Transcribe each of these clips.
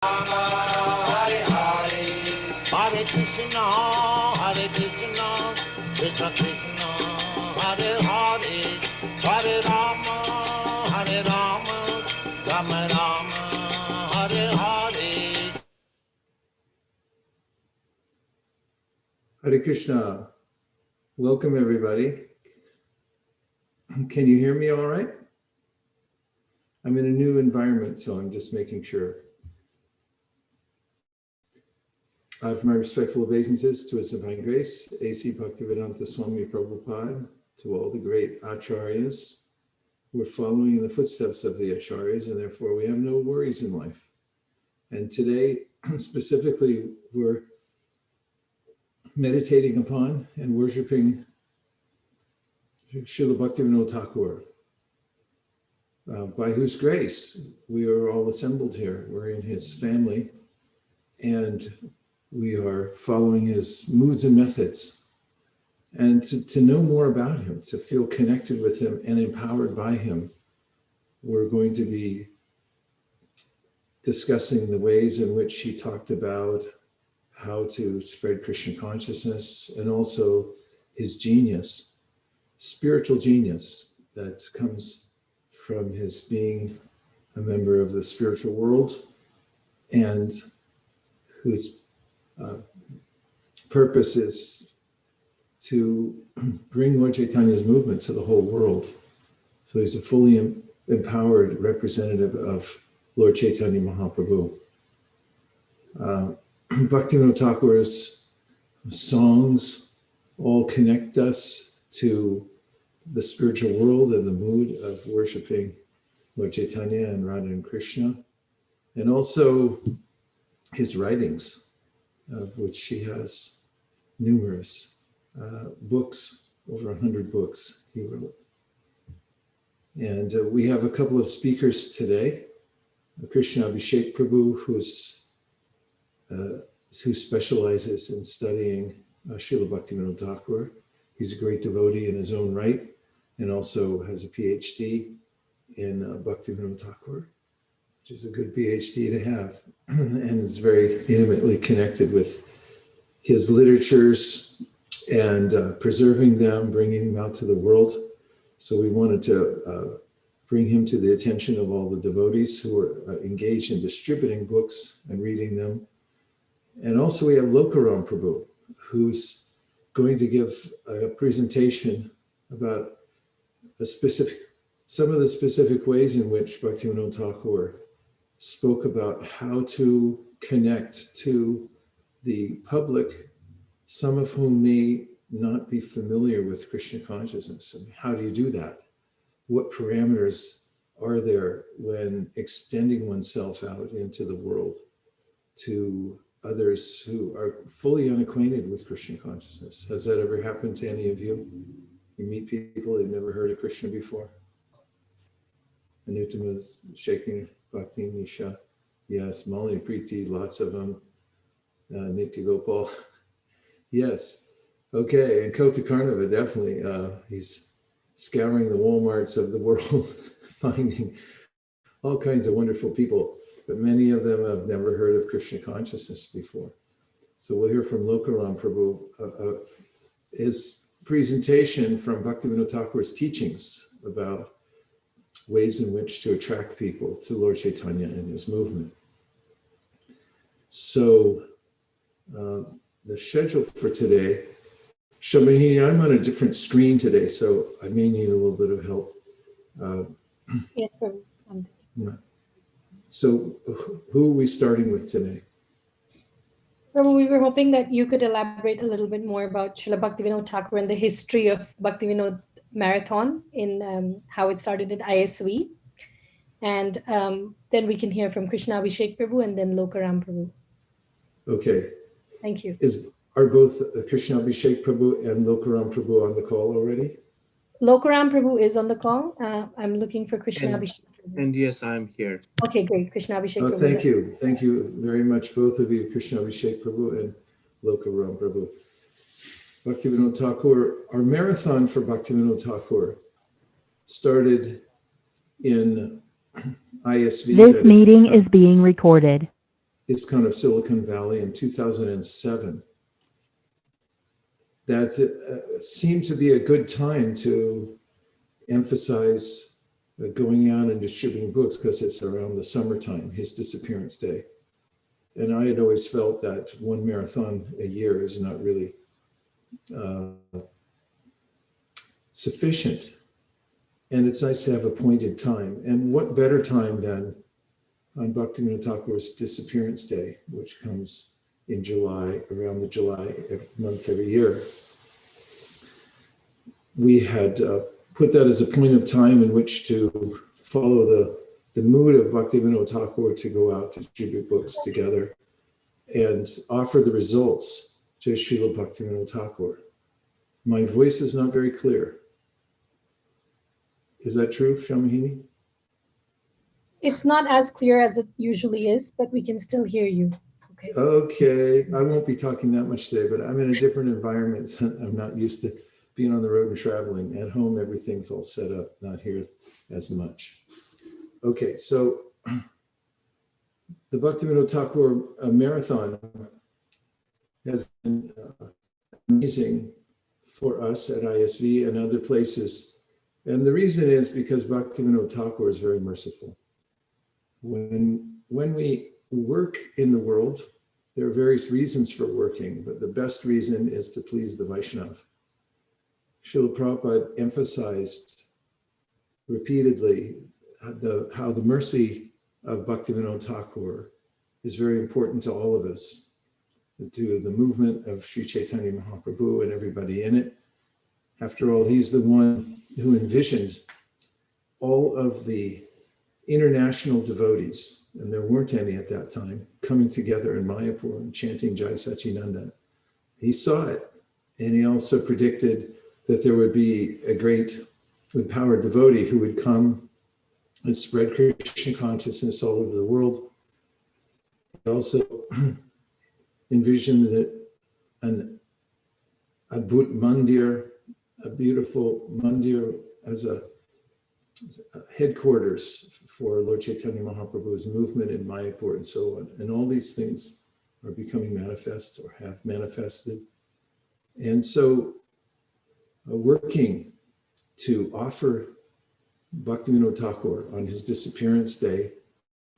Hare Hare, Hare Krishna, Krishna Krishna, Hare Hare, Hare Rama, Rama Rama, Hare Hare. Hare Krishna. Welcome, everybody. Can you hear me all right? I'm in a new environment, so I'm just making sure. For my respectful obeisances to His Divine Grace, A.C. Bhaktivedanta Swami Prabhupada, to all the great acharyas. We're following in the footsteps of the acharyas, and therefore we have no worries in life. And today, specifically, we're meditating upon and worshiping Srila Bhaktivinod Thakur, by whose grace we are all assembled here. We're in his family, and we are following his moods and methods. And to know more about him, to feel connected with him and empowered by him, we're going to be discussing the ways in which he talked about how to spread Krishna consciousness, and also his genius, spiritual genius that comes from his being a member of the spiritual world, and whose purpose is to bring Lord Chaitanya's movement to the whole world. So he's a fully empowered representative of Lord Chaitanya Mahaprabhu. Bhaktivinoda Thakur's songs all connect us to the spiritual world and the mood of worshiping Lord Chaitanya and Radha and Krishna, and also his writings, of which he has numerous books, over 100 books he wrote. And we have a couple of speakers today. Krishna Abhishek Prabhu, who specializes in studying Srila Bhaktivinoda Thakur. He's a great devotee in his own right, and also has a PhD in Bhaktivinoda Thakur, which is a good PhD to have, and is very intimately connected with his literatures and preserving them, bringing them out to the world. So we wanted to bring him to the attention of all the devotees who are engaged in distributing books and reading them. And also we have Lokaram Prabhu, who's going to give a presentation about some of the specific ways in which Bhaktivinoda Thakur spoke about how to connect to the public, some of whom may not be familiar with Krishna consciousness. I mean, how do you do that? What parameters are there when extending oneself out into the world to others who are fully unacquainted with Krishna consciousness? Has that ever happened to any of you? You meet people they've never heard of Krishna before? Anutama is shaking, Bhakti, Nisha. Yes, Malini Preeti, lots of them. Nitya Gopal. Yes. Okay, and Kota Karnava, definitely. He's scouring the Walmarts of the world, finding all kinds of wonderful people, but many of them have never heard of Krishna consciousness before. So we'll hear from Lokaram Prabhu, his presentation from Bhaktivinoda Thakur's teachings about ways in which to attract people to Lord Chaitanya and his movement. So the schedule for today, Shamini, I'm on a different screen today, so I may need a little bit of help. Yes, sir. So who are we starting with today? Prabhu, we were hoping that you could elaborate a little bit more about Srila Bhaktivinoda Thakur and the history of Bhaktivinoda Marathon in how it started at ISV. And then we can hear from Krishna Abhishek Prabhu and then Lokaram Prabhu. Okay. Thank you. Are both Krishna Abhishek Prabhu and Lokaram Prabhu on the call already? Lokaram Prabhu is on the call. I'm looking for Krishna Abhishek Prabhu. And yes, I'm here. Okay, great. Krishna Abhishek Prabhu. Thank you. Thank you very much, both of you, Krishna Abhishek Prabhu and Lokaram Prabhu. Bhaktivinoda Thakur, our marathon for Bhaktivinoda Thakur started in ISV. This meeting is being recorded. ISKCON of Silicon Valley in 2007. That seemed to be a good time to emphasize going out and distributing books because it's around the summertime, his disappearance day. And I had always felt that one marathon a year is not really sufficient. And it's nice to have a pointed time. And what better time than on Bhaktivinod Thakur's disappearance day, which comes in July, around the July month every year. We had put that as a point of time in which to follow the mood of Bhaktivinod Thakur to go out to distribute books together and offer the results to Srila Bhaktivinod Thakur. My voice is not very clear. Is that true, Shamahini? It's not as clear as it usually is, but we can still hear you. Okay. Okay, I won't be talking that much today, but I'm in a different environment. I'm not used to being on the road and traveling. At home, everything's all set up, not here as much. Okay, so the Bhaktivinod Thakur marathon has been amazing for us at ISV and other places. And the reason is because Bhaktivinod Thakur is very merciful. When we work in the world, there are various reasons for working, but the best reason is to please the Vaishnav. Srila Prabhupada emphasized repeatedly how the mercy of Bhaktivinod Thakur is very important to all of us, to the movement of Sri Chaitanya Mahaprabhu and everybody in it. After all, he's the one who envisioned all of the international devotees, and there weren't any at that time, coming together in Mayapur and chanting Jai Sachinanda. He saw it, and he also predicted that there would be a great empowered devotee who would come and spread Krishna consciousness all over the world. He also envisioned that an Adbhut Mandir, a beautiful mandir as a headquarters for Lord Chaitanya Mahaprabhu's movement in Mayapur and so on. And all these things are becoming manifest or have manifested. And so working to offer Bhaktivinod Thakur on his disappearance day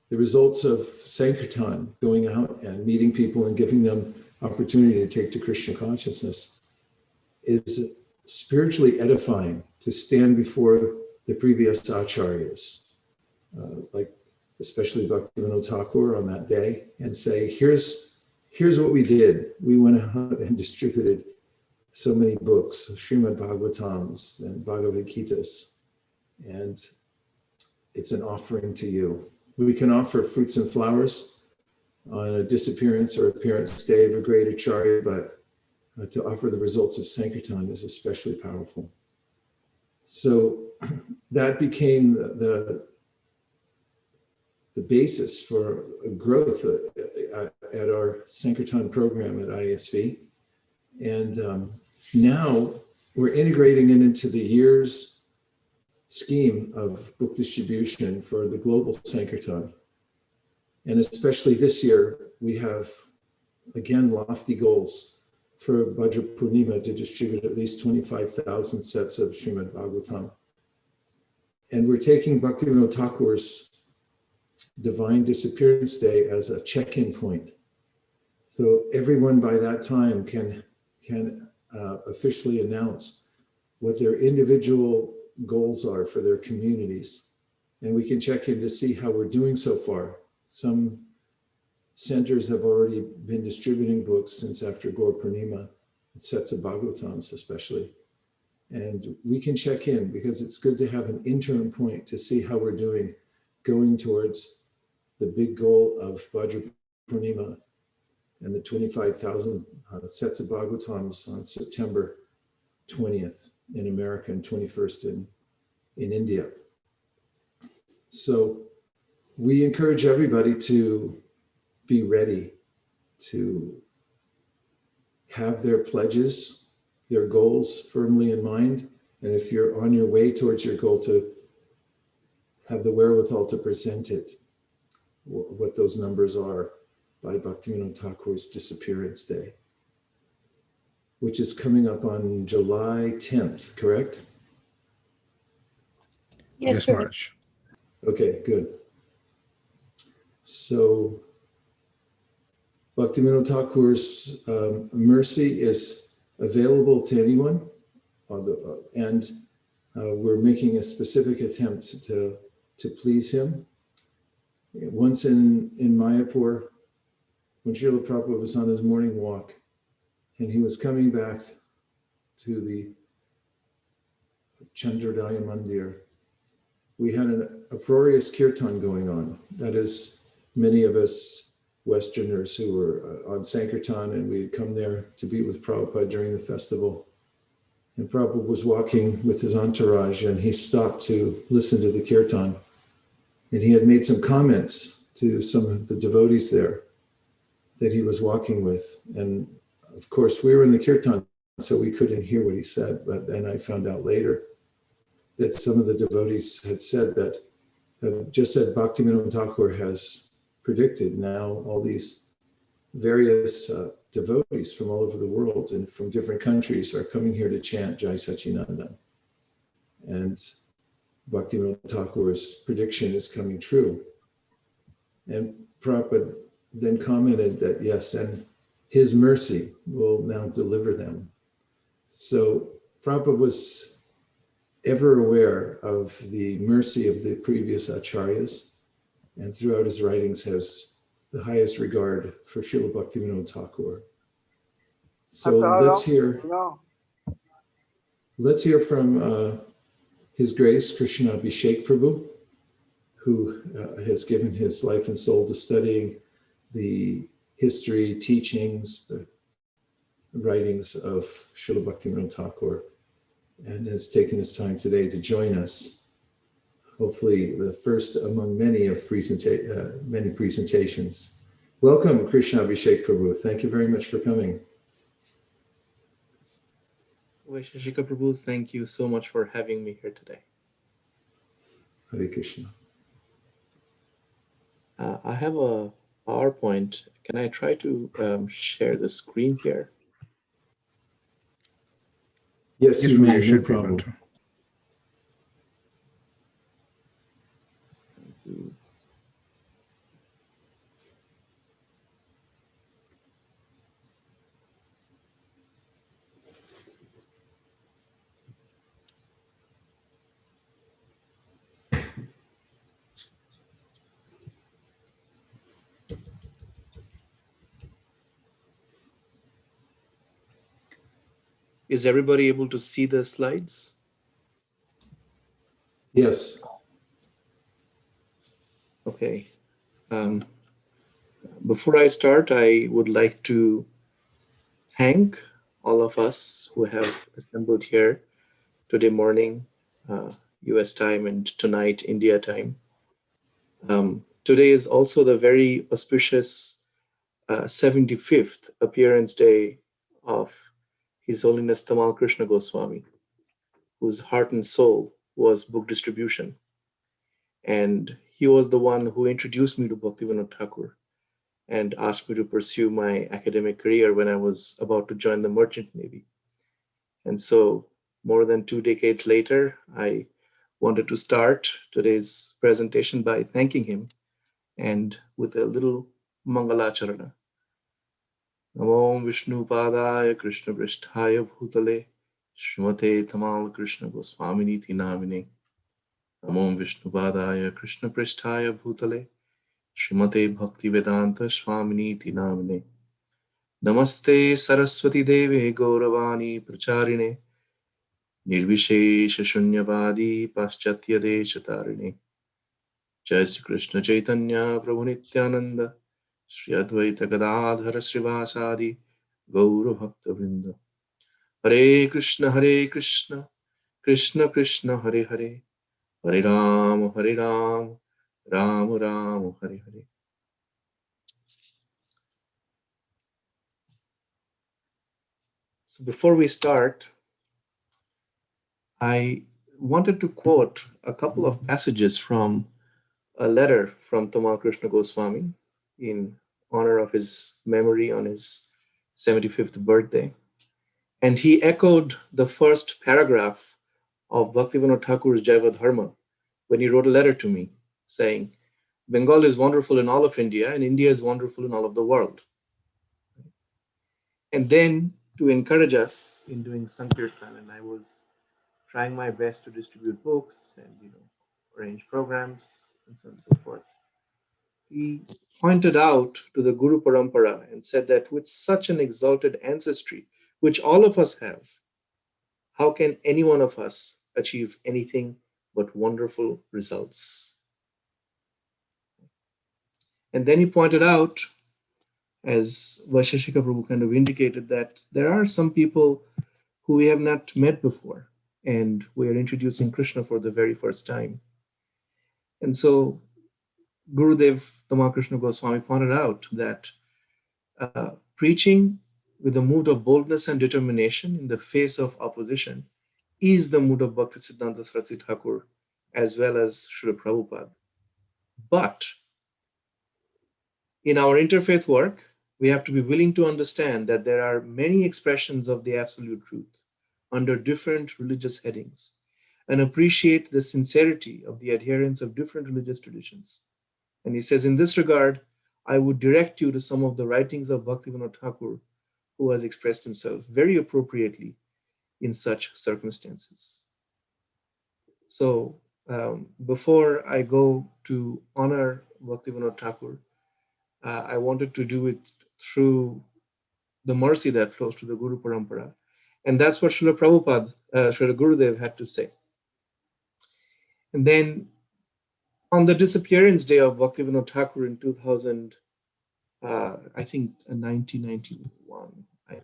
the results of Sankirtan, going out and meeting people and giving them opportunity to take to Krishna consciousness, is spiritually edifying to stand before the previous acharyas, like especially Bhaktivinod Thakur on that day, and say, here's what we did. We went out and distributed so many books, Srimad Bhagavatams and Bhagavad Gitas, and it's an offering to you. We can offer fruits and flowers on a disappearance or appearance day of a great acharya, but to offer the results of Sankirtan is especially powerful. So that became the basis for growth at our Sankirtan program at ISV. And now we're integrating it into the year's scheme of book distribution for the global Sankirtan. And especially this year, we have, again, lofty goals for Bhadra Purnima to distribute at least 25,000 sets of Srimad Bhagavatam. And we're taking Bhaktivinod Thakur's Divine Disappearance Day as a check-in point. So everyone by that time can officially announce what their individual goals are for their communities. And we can check in to see how we're doing so far. Some centers have already been distributing books since after Gaur Purnima, sets of Bhagavatams especially. And we can check in because it's good to have an interim point to see how we're doing going towards the big goal of Bhadra Purnima and the 25,000 sets of Bhagavatams on September 20th in America and 21st in India. So we encourage everybody to be ready to have their pledges, their goals firmly in mind. And if you're on your way towards your goal, to have the wherewithal to present it, what those numbers are. by Bhaktivinod Thakur's disappearance day, which is coming up on July 10th, correct? Yes, Maharaj. Okay, good. So Bhaktivinod Thakur's mercy is available to anyone, and we're making a specific attempt to please him. Once in Mayapur, when Srila Prabhupada was on his morning walk, and he was coming back to the Chandrodaya Mandir, we had an uproarious kirtan going on. That is, many of us Westerners who were on Sankirtan, and we had come there to be with Prabhupada during the festival. And Prabhupada was walking with his entourage, and he stopped to listen to the kirtan. And he had made some comments to some of the devotees there that he was walking with. And of course, we were in the kirtan, so we couldn't hear what he said. But then I found out later that some of the devotees had said that, just that Bhaktivinod Thakur has predicted, now all these various devotees from all over the world and from different countries are coming here to chant Jai Sachinandan. And Bhaktivinod Thakur's prediction is coming true. And Prabhupada then commented that yes, and his mercy will now deliver them. So Prabhupada was ever aware of the mercy of the previous acharyas, and throughout his writings has the highest regard for Srila Bhaktivinod Thakur. So let's hear from His Grace Krishna Abhishek Prabhu, who has given his life and soul to studying the history, teachings, the writings of Srila Bhaktivinod Thakur, and has taken his time today to join us. Hopefully the first among many of many presentations. Welcome, Krishna Abhishek Prabhu. Thank you very much for coming. Vaisheshika Prabhu, thank you so much for having me here today. Hare Krishna. I have a PowerPoint. Can I try to share the screen here? Yes, you may, no problem. Is everybody able to see the slides? Yes. Okay. Before I start, I would like to thank all of us who have assembled here today morning, US time, and tonight, India time. Today is also the very auspicious 75th appearance day of His Holiness Tamal Krishna Goswami, whose heart and soul was book distribution. And he was the one who introduced me to Bhaktivinod Thakur and asked me to pursue my academic career when I was about to join the Merchant Navy. And so more than 2 decades later, I wanted to start today's presentation by thanking him and with a little Mangalacharana. Namo Vishnu Padaya Krishna Pristhaya Bhutale Shrimate Tamal Krishna Goswamini Namine. Namo Vishnu Padaya Krishna Pristhaya Bhutale Shrimate Bhaktivedanta Swamini Namine. Namaste Saraswati Deve Gauravani Pracharine Nirvishesha Shunyavadi Paschatya Deshatarine. Jai Sri Krishna Chaitanya Prabhu Nityananda Shri Advaita Gadadhara Srivasadi Gaura Bhakta Vrinda. Hare Krishna Krishna Krishna Hare Hare, Hare Ram Ram Ram Hare Hare. So before we start, I wanted to quote a couple of passages from a letter from Tamal Krishna Goswami in honor of his memory on his 75th birthday. And he echoed the first paragraph of Bhaktivinod Thakur's Jaiva Dharma when he wrote a letter to me saying, Bengal is wonderful in all of India and India is wonderful in all of the world. And then to encourage us in doing Sankirtan, and I was trying my best to distribute books and arrange programs and so on and so forth. He pointed out to the Guru Parampara and said that with such an exalted ancestry, which all of us have, how can any one of us achieve anything but wonderful results? And then he pointed out, as Vaisheshika Prabhu kind of indicated, that there are some people who we have not met before, and we are introducing Krishna for the very first time. And so Gurudev Tamakrishna Goswami pointed out that preaching with a mood of boldness and determination in the face of opposition is the mood of Bhaktisiddhanta Saraswati Thakur as well as Srila Prabhupada. But in our interfaith work, we have to be willing to understand that there are many expressions of the absolute truth under different religious headings and appreciate the sincerity of the adherents of different religious traditions. And he says, in this regard, I would direct you to some of the writings of Bhaktivinod Thakur, who has expressed himself very appropriately in such circumstances. So before I go to honor Bhaktivinod Thakur, I wanted to do it through the mercy that flows to the Guru Parampara. And that's what Srila Prabhupada, Srila Gurudev had to say. And then on the disappearance day of Bhaktivinod Thakur in 2000, I think 1991, I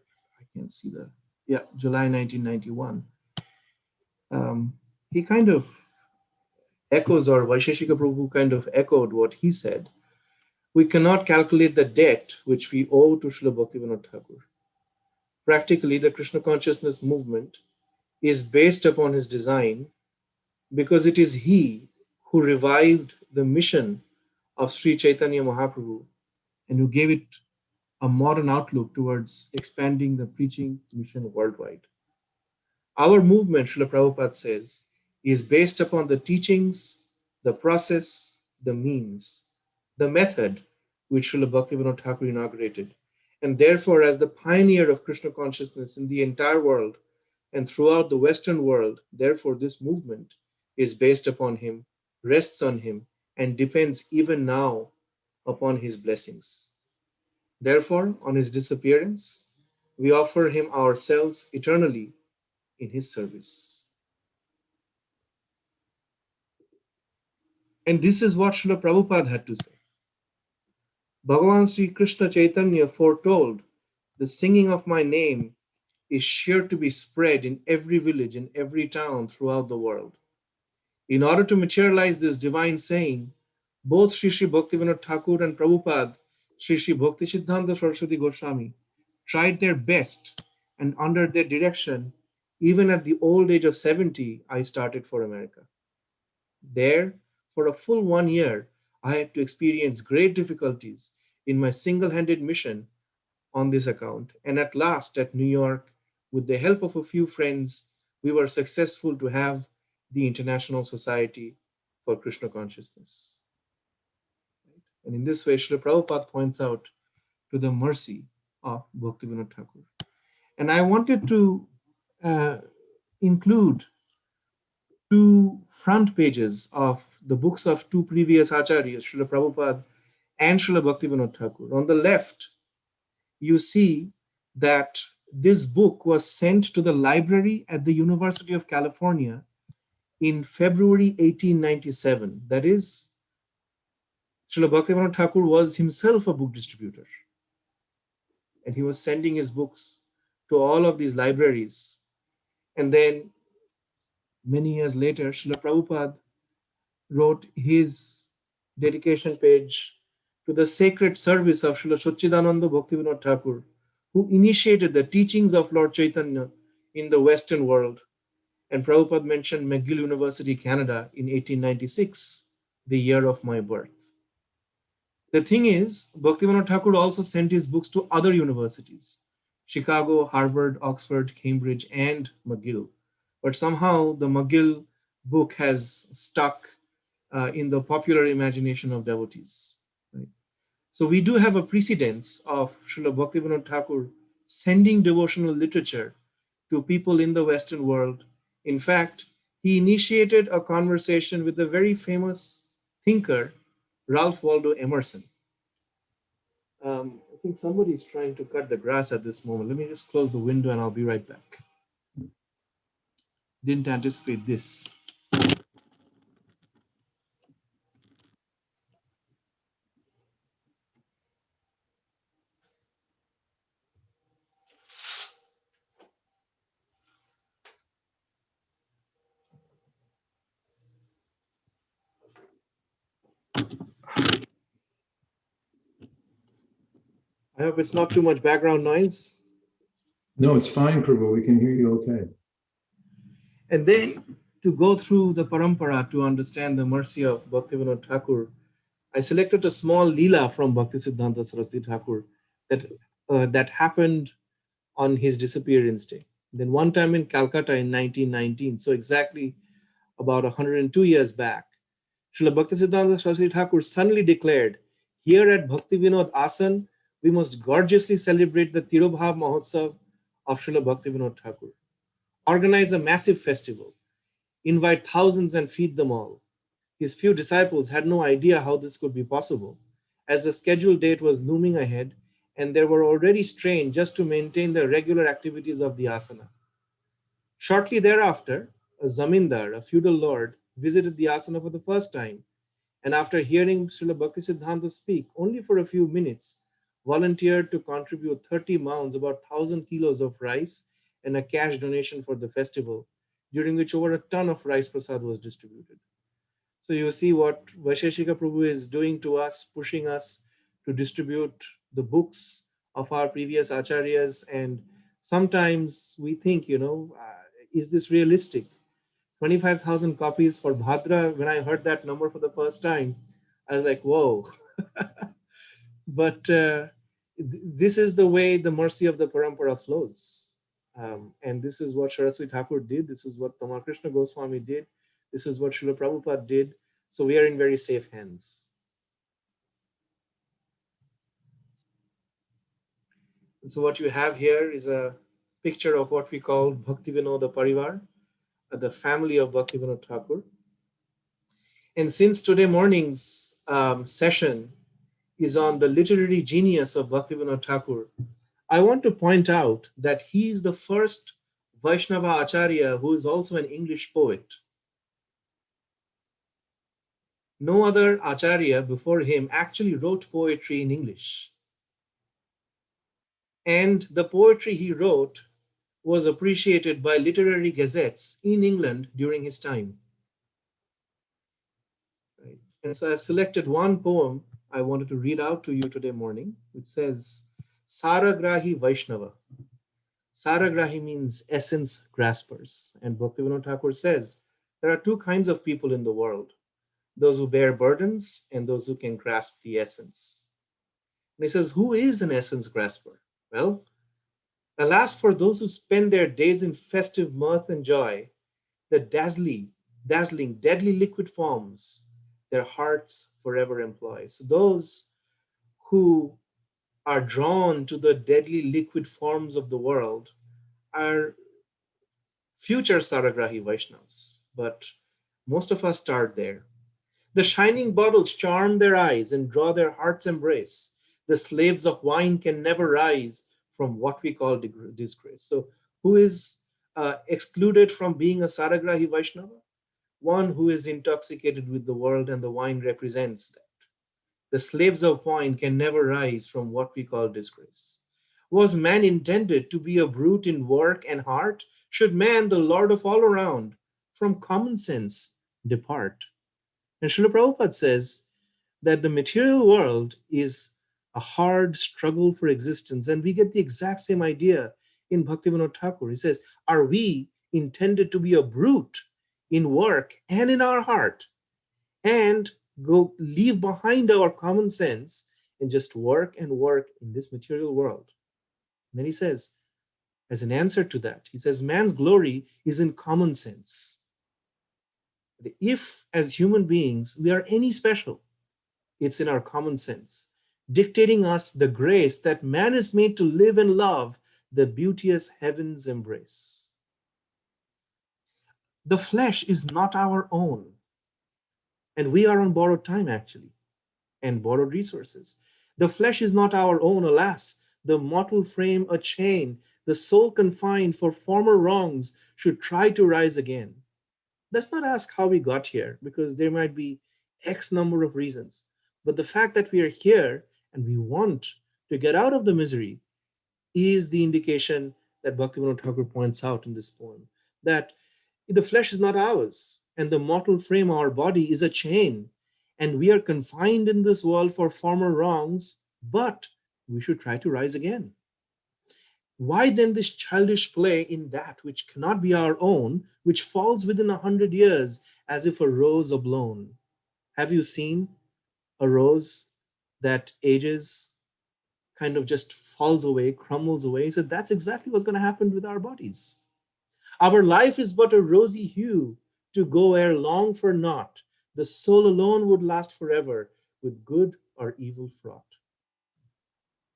can't see July 1991. He kind of echoes, or Vaisheshika Prabhu kind of echoed what he said. We cannot calculate the debt which we owe to Srila Bhaktivinod Thakur. Practically, the Krishna consciousness movement is based upon his design because it is he who revived the mission of Sri Chaitanya Mahaprabhu and who gave it a modern outlook towards expanding the preaching mission worldwide. Our movement, Srila Prabhupada says, is based upon the teachings, the process, the means, the method which Srila Bhaktivinod Thakur inaugurated. And therefore, as the pioneer of Krishna consciousness in the entire world and throughout the Western world, therefore this movement is based upon him, rests on him, and depends even now upon his blessings. Therefore, on his disappearance, we offer him ourselves eternally in his service. And this is what Srila Prabhupada had to say. Bhagavan Sri Krishna Chaitanya foretold, the singing of my name is sure to be spread in every village, in every town throughout the world. In order to materialize this divine saying, both Sri Sri Bhaktivinod Thakur and Prabhupada, Sri Sri Bhaktisiddhanta Saraswati Goswami, tried their best, and under their direction, even at the old age of 70, I started for America. There, for a full 1 year, I had to experience great difficulties in my single-handed mission on this account. And at last, at New York, with the help of a few friends, we were successful to have the International Society for Krishna Consciousness. And in this way, Srila Prabhupada points out to the mercy of Bhaktivinod Thakur. And I wanted to include 2 front pages of the books of 2 previous acharyas, Srila Prabhupada and Srila Bhaktivinod Thakur. On the left, you see that this book was sent to the library at the University of California in February 1897. That is, Srila Bhaktivinod Thakur was himself a book distributor. And he was sending his books to all of these libraries. And then many years later, Srila Prabhupada wrote his dedication page to the sacred service of Srila Satchidananda Bhaktivinod Thakur, who initiated the teachings of Lord Chaitanya in the Western world. And Prabhupada mentioned McGill University, Canada in 1896, the year of my birth. The thing is, Bhaktivinod Thakur also sent his books to other universities, Chicago, Harvard, Oxford, Cambridge, and McGill. But somehow the McGill book has stuck in the popular imagination of devotees. Right? So we do have a precedence of Srila Bhaktivinod Thakur sending devotional literature to people in the Western world. In fact, he initiated a conversation with the very famous thinker, Ralph Waldo Emerson. I think somebody's trying to cut the grass at this moment. Let me just close the window and I'll be right back. Didn't anticipate this. I hope it's not too much background noise. No, it's fine, Prabhu. We can hear you okay. And then to go through the parampara to understand the mercy of Bhaktivinod Thakur, I selected a small leela from Bhaktisiddhanta Saraswati Thakur that happened on his disappearance day. Then one time in Calcutta in 1919, so exactly about 102 years back, Srila Bhaktisiddhanta Saraswati Thakur suddenly declared, here at Bhaktivinod Asan, we must gorgeously celebrate the Tirobhav Mahotsav of Srila Bhaktivinod Thakur. Organize a massive festival, invite thousands and feed them all. His few disciples had no idea how this could be possible, as the scheduled date was looming ahead and they were already strained just to maintain the regular activities of the asana. Shortly thereafter, a zamindar, a feudal lord, visited the asana for the first time, and after hearing Srila Bhaktisiddhanta speak only for a few minutes, volunteered to contribute 30 mounds, about 1,000 kilos of rice, and a cash donation for the festival, during which over a ton of rice prasad was distributed. So you see what Vaisheshika Prabhu is doing to us, pushing us to distribute the books of our previous acharyas. And sometimes we think, is this realistic? 25,000 copies for Bhadra. When I heard that number for the first time, I was like, whoa. But this is the way the mercy of the parampara flows. And this is what Saraswati Thakur did. This is what Tamakrishna Goswami did. This is what Srila Prabhupada did. So we are in very safe hands. And so what you have here is a picture of what we call Bhaktivinoda Parivar, the family of Bhaktivinoda Thakur. And since today morning's session is on the literary genius of Bhaktivinoda Thakur, I want to point out that he is the first Vaishnava Acharya who is also an English poet. No other Acharya before him actually wrote poetry in English. And the poetry he wrote was appreciated by literary gazettes in England during his time. Right. And so I've selected one poem I wanted to read out to you today morning. It says, Saragrahi Vaishnava. Saragrahi means essence graspers. And Bhaktivinoda Thakur says, there are two kinds of people in the world, those who bear burdens and those who can grasp the essence. And he says, who is an essence grasper? Well, alas for those who spend their days in festive mirth and joy, the dazzling, deadly liquid forms their hearts forever employ. So those who are drawn to the deadly liquid forms of the world are future Saragrahi Vaishnavas, but most of us start there. The shining bottles charm their eyes and draw their heart's embrace. The slaves of wine can never rise from what we call disgrace. So who is excluded from being a Saragrahi Vaishnava? One who is intoxicated with the world, and the wine represents that. The slaves of wine can never rise from what we call disgrace. Was man intended to be a brute in work and heart? Should man, the lord of all around, from common sense depart? And Srila Prabhupada says that the material world is a hard struggle for existence. And we get the exact same idea in Bhaktivinod Thakur. He says, are we intended to be a brute in work and in our heart? And go leave behind our common sense and just work and work in this material world. And then he says, as an answer to that, he says, man's glory is in common sense. If, as human beings, we are any special, it's in our common sense, dictating us the grace that man is made to live and love the beauteous heaven's embrace. The flesh is not our own, and we are on borrowed time, actually, and borrowed resources. The flesh is not our own, alas, the mortal frame a chain, the soul confined for former wrongs should try to rise again. Let's not ask how we got here, because there might be X number of reasons. But the fact that we are here and we want to get out of the misery is the indication that Bhaktivinod Thakur points out in this poem, that the flesh is not ours, and the mortal frame, our body, is a chain, and we are confined in this world for former wrongs, but we should try to rise again. Why then this childish play in that which cannot be our own, which falls within 100 years as if a rose ablown? Have you seen a rose that ages, kind of just falls away, crumbles away? So that's exactly what's going to happen with our bodies. Our life is but a rosy hue, to go ere long for naught. The soul alone would last forever, with good or evil fraught.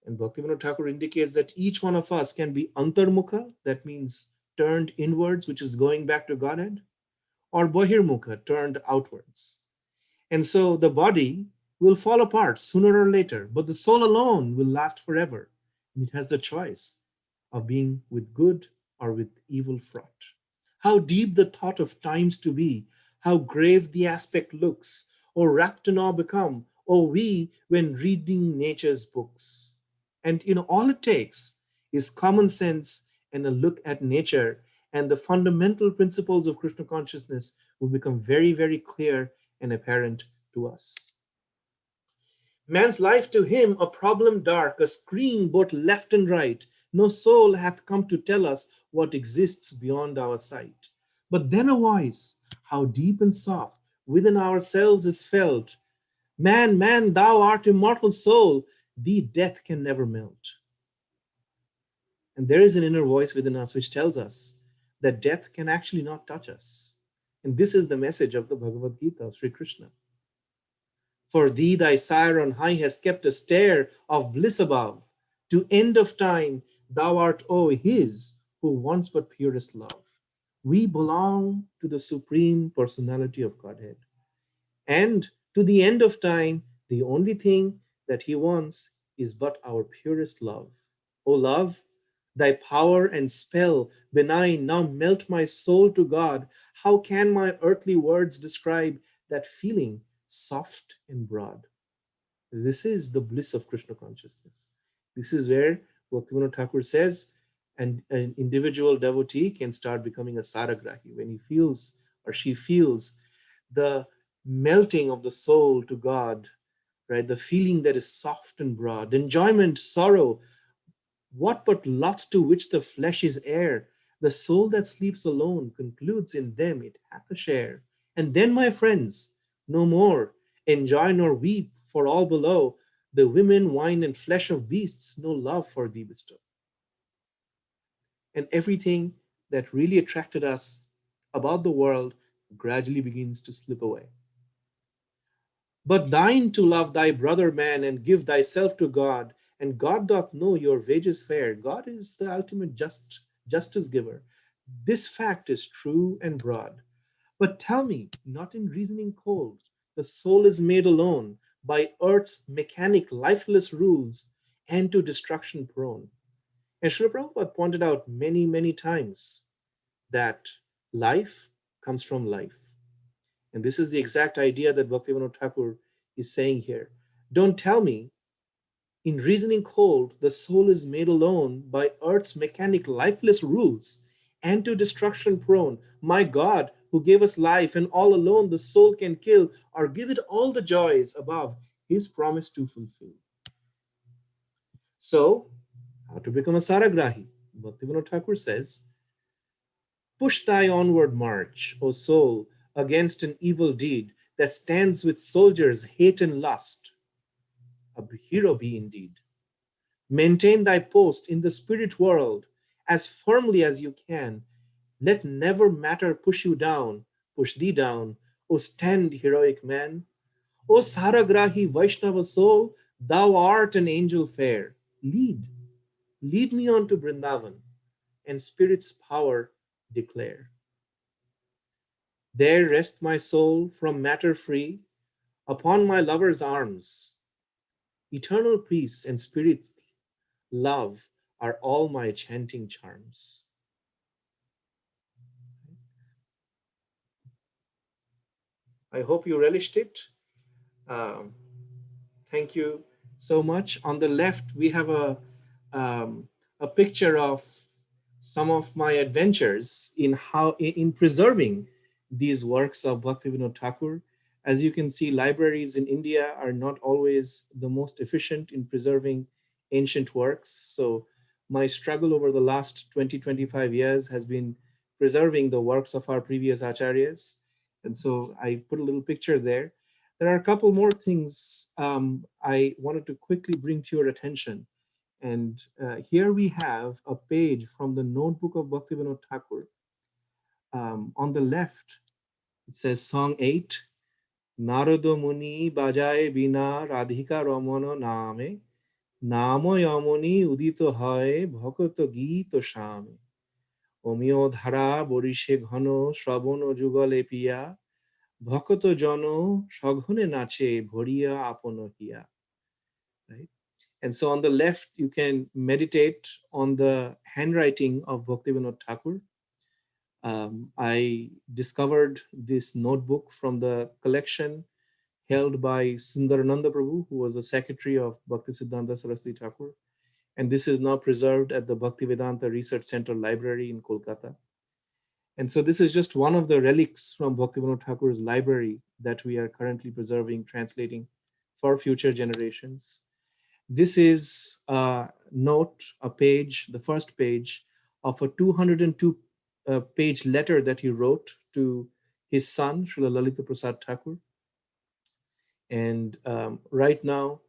And Bhaktivinod Thakur indicates that each one of us can be antarmukha, that means turned inwards, which is going back to Godhead, or bahirmukha, turned outwards. And so the body will fall apart sooner or later, but the soul alone will last forever. And it has the choice of being with good or with evil fraught. How deep the thought of times to be, how grave the aspect looks, or rapt in awe become, O we, when reading nature's books. And all it takes is common sense and a look at nature, and the fundamental principles of Krishna consciousness will become very, very clear and apparent to us. Man's life to him a problem dark, a screen both left and right. No soul hath come to tell us what exists beyond our sight. But then a voice, how deep and soft, within ourselves is felt. Man, man, thou art immortal soul, thee death can never melt. And there is an inner voice within us which tells us that death can actually not touch us. And this is the message of the Bhagavad Gita of Sri Krishna. For thee thy sire on high has kept a stair of bliss above. To end of time thou art, O his, who wants but purest love. We belong to the Supreme Personality of Godhead. And to the end of time, the only thing that he wants is but our purest love. O love, thy power and spell benign now melt my soul to God. How can my earthly words describe that feeling soft and broad? This is the bliss of Krishna consciousness. This is where Bhaktivinod Thakur says an individual devotee can start becoming a saragrahi, when he feels or she feels the melting of the soul to God, right? The feeling that is soft and broad, enjoyment, sorrow, what but lots to which the flesh is heir. The soul that sleeps alone concludes in them it hath a share. And then, my friends, no more enjoy nor weep for all below. The women, wine, and flesh of beasts no love for thee bestow. And everything that really attracted us about the world gradually begins to slip away. But thine to love thy brother man and give thyself to God, and God doth know your wages fair. God is the ultimate justice giver. This fact is true and broad. But tell me, not in reasoning cold, the soul is made alone by earth's mechanic, lifeless rules, and to destruction prone. And Srila Prabhupada pointed out many, many times that life comes from life. And this is the exact idea that Bhaktivinod Thakur is saying here. Don't tell me, in reasoning cold, the soul is made alone by earth's mechanic, lifeless rules, and to destruction prone. My God, who gave us life, and all alone the soul can kill, or give it all the joys above his promise to fulfill. So, how to become a saragrahi? Bhaktivinod Thakur says, push thy onward march, O soul, against an evil deed that stands with soldiers' hate and lust. A hero be indeed. Maintain thy post in the spirit world as firmly as you can. Let never matter push thee down. O stand, heroic man. O Saragrahi Vaishnava soul, thou art an angel fair. Lead me on to Vrindavan, and spirit's power declare. There rest my soul from matter free, upon my lover's arms. Eternal peace and spirit love are all my chanting charms. I hope you relished it. Thank you so much. On the left, we have a picture of some of my adventures in preserving these works of Bhaktivinod Thakur. As you can see, libraries in India are not always the most efficient in preserving ancient works. So my struggle over the last 20-25 years has been preserving the works of our previous acharyas. And so I put a little picture there. There are a couple more things I wanted to quickly bring to your attention. And here we have a page from the notebook of Bhaktivinod Thakur. On the left, it says Song 8, Narada Muni Bajaye Bina Radhika Ramana Name, Namo Yamuni Udito Hoy Bhakoto Gito Shame, Omyo Dhara Borishe Ghano Shrabono Jugale Piya, Bhakoto Jano Shaghone Nache Bhoriya Apono Hiya. Right? And so on the left, you can meditate on the handwriting of Bhaktivinod Thakur. I discovered this notebook from the collection held by Sundarananda Prabhu, who was the secretary of Bhaktisiddhanta Saraswati Thakur. And this is now preserved at the Bhaktivedanta Research Center Library in Kolkata. And so this is just one of the relics from Bhaktivinod Thakur's library that we are currently preserving, translating for future generations. This is a note, a page, the first page of a 202 page letter that he wrote to his son, Srila Lalita Prasad Thakur. And right now,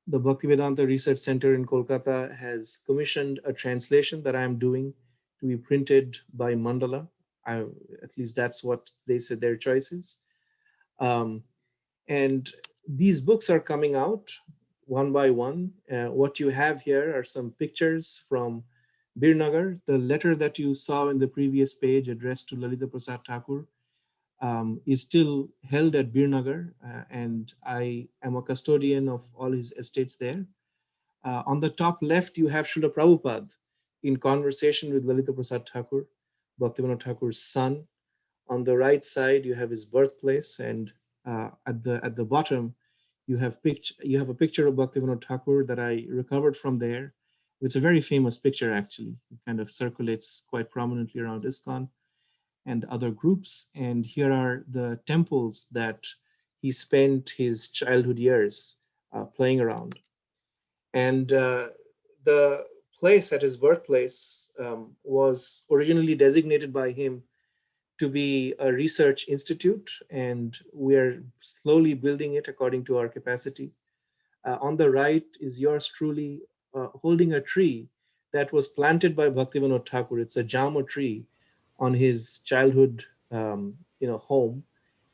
the Bhaktivedanta Research Center in Kolkata has commissioned a translation that I am doing to be printed by Mandala. At least that's what they said their choices. And these books are coming out one by one. What you have here are some pictures from Birnagar. The letter that you saw in the previous page addressed to Lalita Prasad Thakur is still held at Birnagar, and I am a custodian of all his estates there. On the top left, you have Srila Prabhupada in conversation with Lalita Prasad Thakur, Bhaktivinod Thakur's son. On the right side, you have his birthplace, and at the bottom, you have a picture of Bhaktivinod Thakur that I recovered from there. It's a very famous picture, actually. It kind of circulates quite prominently around ISKCON and other groups. And here are the temples that he spent his childhood years playing around. And the place at his birthplace was originally designated by him to be a research institute, and we're slowly building it according to our capacity. On the right is yours truly holding a tree that was planted by Bhaktivinod Thakur. It's a jama tree on his childhood home,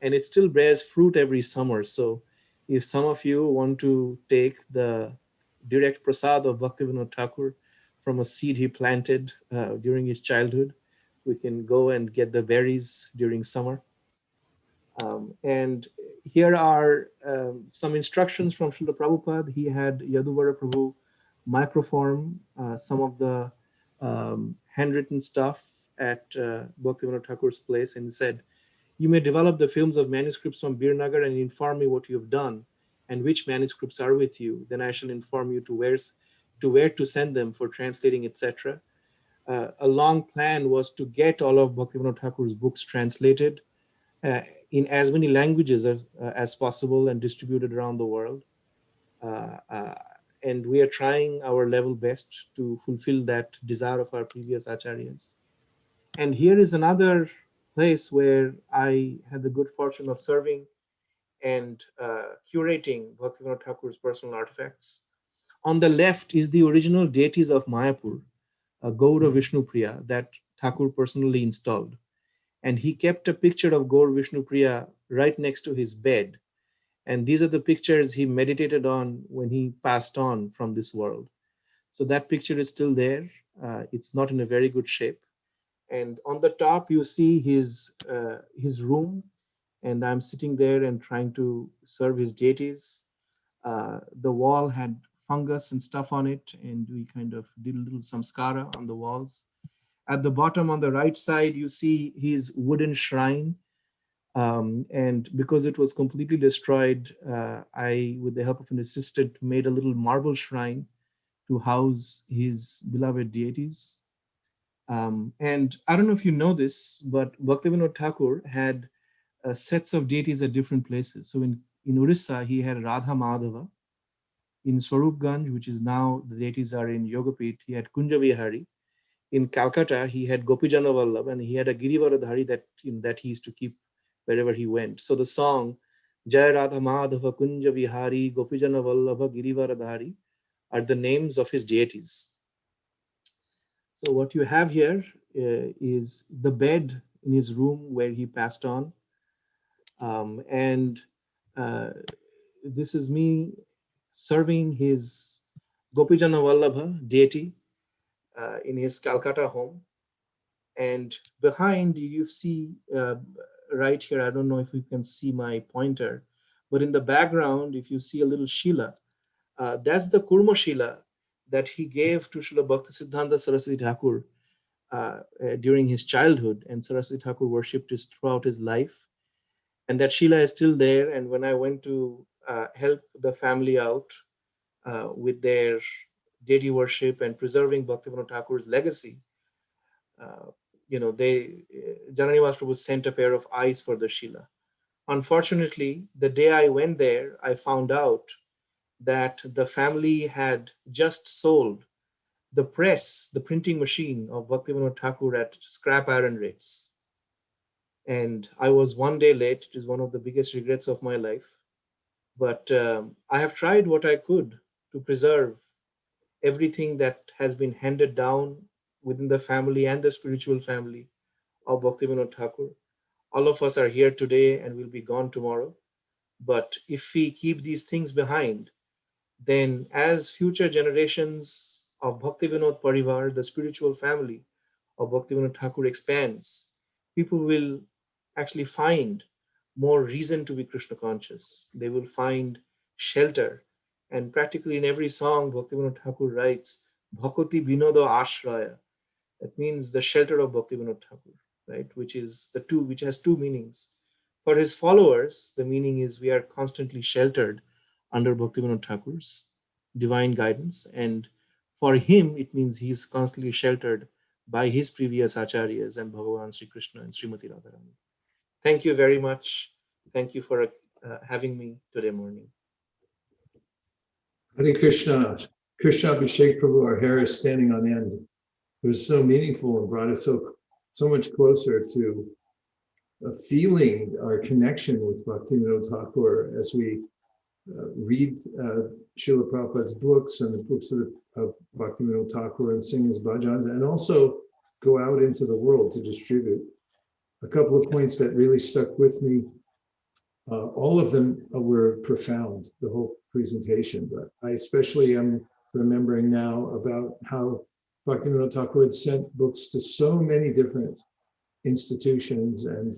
and it still bears fruit every summer. So if some of you want to take the direct prasad of Bhaktivinod Thakur from a seed he planted during his childhood, we can go and get the berries during summer. And here are some instructions from Srila Prabhupada. He had Yaduvara Prabhu microform some of the handwritten stuff at Bhaktivinod Thakur's place, and he said, "You may develop the films of manuscripts from Birnagar and inform me what you have done and which manuscripts are with you. Then I shall inform you to where to send them for translating, etc." A long plan was to get all of Bhaktivinod Thakur's books translated in as many languages as possible and distributed around the world. And we are trying our level best to fulfill that desire of our previous acharyas. And here is another place where I had the good fortune of serving and curating Bhaktivinoda Thakur's personal artifacts. On the left is the original deities of Mayapur, Gaura Vishnu Priya, that Thakur personally installed. And he kept a picture of Gaur Vishnu Priya right next to his bed. And these are the pictures he meditated on when he passed on from this world. So that picture is still there. It's not in a very good shape. And on the top, you see his room. And I'm sitting there and trying to serve his deities. The wall had fungus and stuff on it, and we kind of did a little samskara on the walls. At the bottom on the right side, you see his wooden shrine. And because it was completely destroyed, I, with the help of an assistant, made a little marble shrine to house his beloved deities. And I don't know if you know this, but Bhaktivinod Thakur had sets of deities at different places. So in Orissa, he had Radha Madhava. In Swarupganj, which is now the deities are in Yogapith, he had Kunja Vihari. In Calcutta, he had Gopijana Vallabh, and he had a Girivaradhari that he used to keep wherever he went. So the song Jai Radha Madhava Kunja Vihari Gopijana Vallabha Girivaradhari are the names of his deities. So what you have here is the bed in his room where he passed on. And this is me serving his Gopijana Vallabha deity in his Calcutta home. And behind you see right here, I don't know if you can see my pointer, but in the background, if you see a little Shila, that's the Kurma Shila that he gave to Srila Bhaktisiddhanta Saraswati Thakur during his childhood, and Saraswati Thakur worshipped it throughout his life. And that Shila is still there. And when I went to help the family out with their deity worship and preserving Bhaktivinoda Thakur's legacy, Janani Mahaprabhu sent a pair of eyes for the Shila. Unfortunately, the day I went there, I found out that the family had just sold the press, the printing machine of Bhaktivinoda Thakur at scrap iron rates. And I was one day late. It is one of the biggest regrets of my life. But I have tried what I could to preserve everything that has been handed down within the family and the spiritual family of Bhaktivinoda Thakur. All of us are here today and will be gone tomorrow. But if we keep these things behind, then as future generations of Bhaktivinod Parivar, the spiritual family of Bhaktivinoda Thakur expands, people will actually find more reason to be Krishna conscious. They will find shelter. And practically in every song, Bhaktivinoda Thakur writes, Bhakti Vinoda Ashraya. That means the shelter of Bhaktivinoda Thakur, right? Which has two meanings. For his followers, the meaning is we are constantly sheltered under Bhaktivinoda Thakur's divine guidance. And for him, it means he's constantly sheltered by his previous acharyas and Bhagavan Sri Krishna and Srimati Radharani. Thank you very much. Thank you for having me today morning. Hare Krishna. Krishna Abhishek Prabhu, our hair is standing on end. It was so meaningful and brought us so much closer to feeling our connection with Bhaktivinoda Thakur as we read Srila Prabhupada's books and the books of Bhaktivinoda Thakur and sing his bhajans, and also go out into the world to distribute. A couple of points that really stuck with me. All of them were profound, the whole presentation, but I especially am remembering now about how Bhaktivinoda Thakur had sent books to so many different institutions and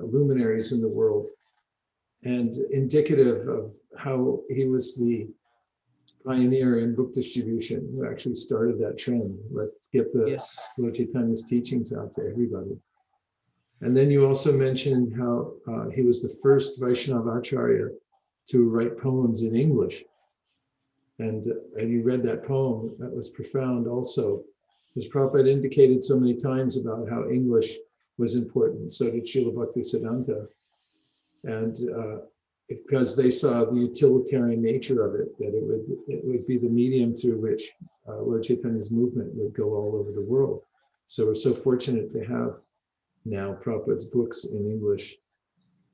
luminaries in the world, and indicative of how he was the pioneer in book distribution who actually started that trend. Let's get the Lord Chaitanya's teachings out to everybody. And then you also mentioned how he was the first Vaishnava Acharya to write poems in English. And you read that poem, that was profound also. As Prabhupada indicated so many times about how English was important, so did Srila Bhaktisiddhanta. And because they saw the utilitarian nature of it, that it would be the medium through which Lord Chaitanya's movement would go all over the world. So we're so fortunate to have now Prabhupada's books in English.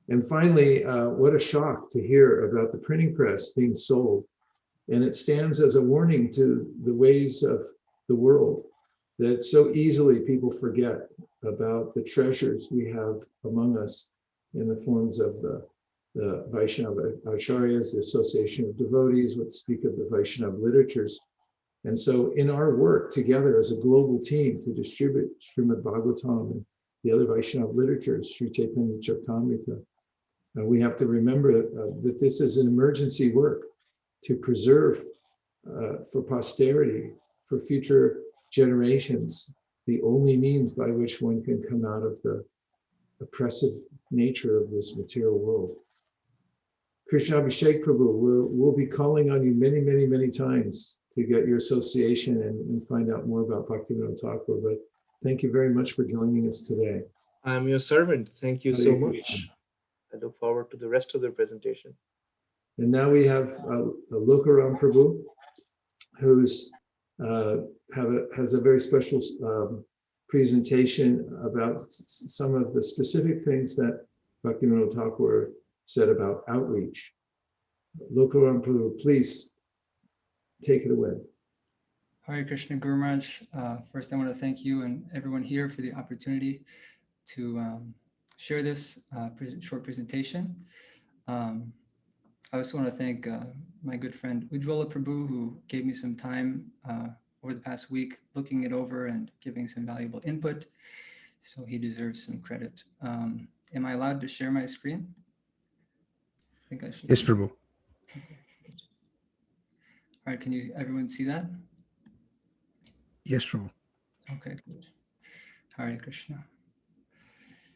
And finally, what a shock to hear about the printing press being sold. And it stands as a warning to the ways of the world that so easily people forget about the treasures we have among us in the forms of the Vaishnava Acharyas, the Association of Devotees, what speak of the Vaishnava literatures. And so in our work together as a global team to distribute Srimad Bhagavatam and the other Vaishnava literatures, Sri Chaitanya Charitamrita, we have to remember that this is an emergency work to preserve for posterity, for future generations, the only means by which one can come out of the oppressive nature of this material world. Krishna Abhishek Prabhu, we'll be calling on you many, many, many times to get your association and find out more about Bhaktivinod Thakur. But thank you very much for joining us today. I'm your servant. Thank you so Hare much. Krishna. I look forward to the rest of the presentation. And now we have Lokaram Prabhu, who's has a very special presentation about some of the specific things that Bhaktivinod Thakur said about outreach. Lokaram Prabhu, please take it away. Hare Krishna Guru Maharaj. First, I want to thank you and everyone here for the opportunity to share this short presentation. I also want to thank my good friend Ujjwala Prabhu, who gave me some time over the past week looking it over and giving some valuable input. So he deserves some credit. Am I allowed to share my screen? I think I should. Yes, Prabhu. Okay. All right, can you everyone see that? Yes, Prabhu. Okay, good. Hare Krishna.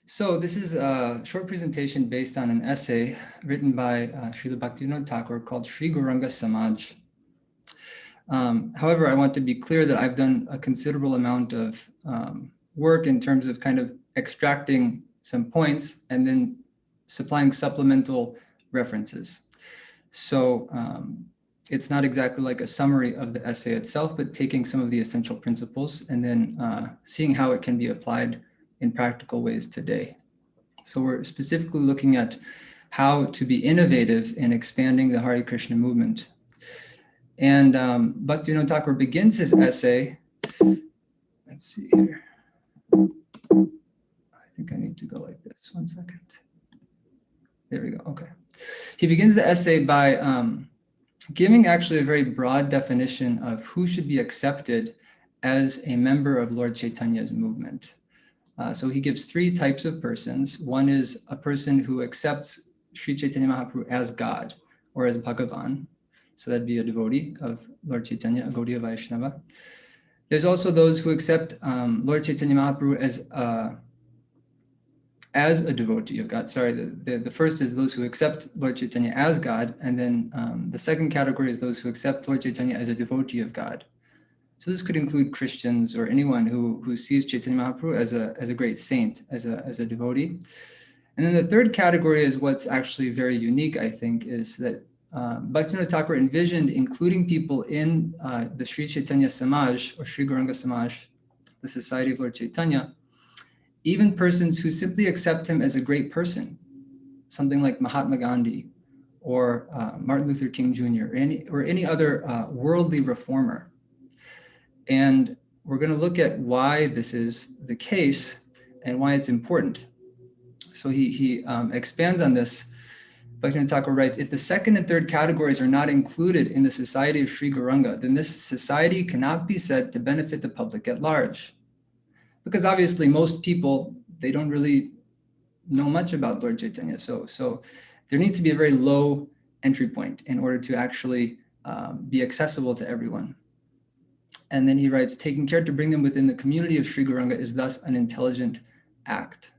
So this is a short presentation based on an essay written by Srila Bhaktivinod Thakur called Sri Gauranga Samaj. However, I want to be clear that I've done a considerable amount of work in terms of kind of extracting some points and then supplying supplemental references. So it's not exactly like a summary of the essay itself, but taking some of the essential principles and then seeing how it can be applied in practical ways today. So we're specifically looking at how to be innovative in expanding the Hare Krishna movement. And Bhaktivinod Thakur begins his essay. Let's see here. I think I need to go like this. 1 second. There we go. Okay. He begins the essay by giving actually a very broad definition of who should be accepted as a member of Lord Chaitanya's movement. So he gives 3 types of persons. One is a person who accepts Sri Chaitanya Mahaprabhu as God or as Bhagavan. So that'd be a devotee of Lord Chaitanya, a Gaudiya Vaishnava. There's also those who accept Lord Chaitanya Mahaprabhu as a devotee of God. Sorry, the first is those who accept Lord Chaitanya as God. And then the second category is those who accept Lord Chaitanya as a devotee of God. So this could include Christians or anyone who sees Chaitanya Mahaprabhu as a great saint, as a devotee. And then the third category is what's actually very unique, I think, is that Bhaktivinod Thakur envisioned including people in the Sri Chaitanya Samaj or Sri Gauranga Samaj, the Society of Lord Chaitanya, even persons who simply accept him as a great person, something like Mahatma Gandhi or Martin Luther King Jr. or any other worldly reformer. And we're going to look at why this is the case and why it's important. So he expands on this. Bhaktivinod Thakur writes, if the second and third categories are not included in the Society of Sri Gauranga, then this society cannot be said to benefit the public at large. Because obviously most people, they don't really know much about Lord Chaitanya. So there needs to be a very low entry point in order to actually be accessible to everyone. And then he writes, taking care to bring them within the community of Sri Gauranga is thus an intelligent act.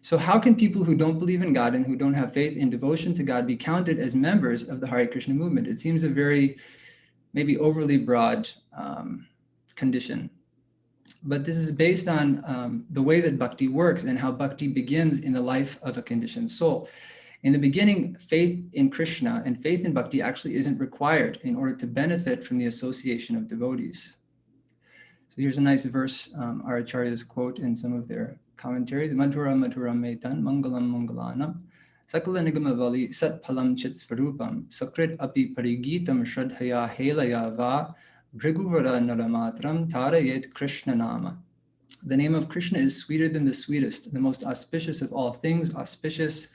So how can people who don't believe in God and who don't have faith in devotion to God be counted as members of the Hare Krishna movement? It seems a very, maybe overly broad condition. But this is based on the way that bhakti works and how bhakti begins in the life of a conditioned soul. In the beginning, faith in Krishna and faith in bhakti actually isn't required in order to benefit from the association of devotees. So here's a nice verse our acharyas quote in some of their commentaries. Madhura Madhura Metan Mangalam Mangalanam Sakala Nigama Vali Sat Palam Chit Svarupam Sakrit Api Parigitam Shradhaya Helaya Va Bhriguvara Naramatram Tarayet Krishna Nama. The name of Krishna is sweeter than the sweetest, the most auspicious of all things, auspicious,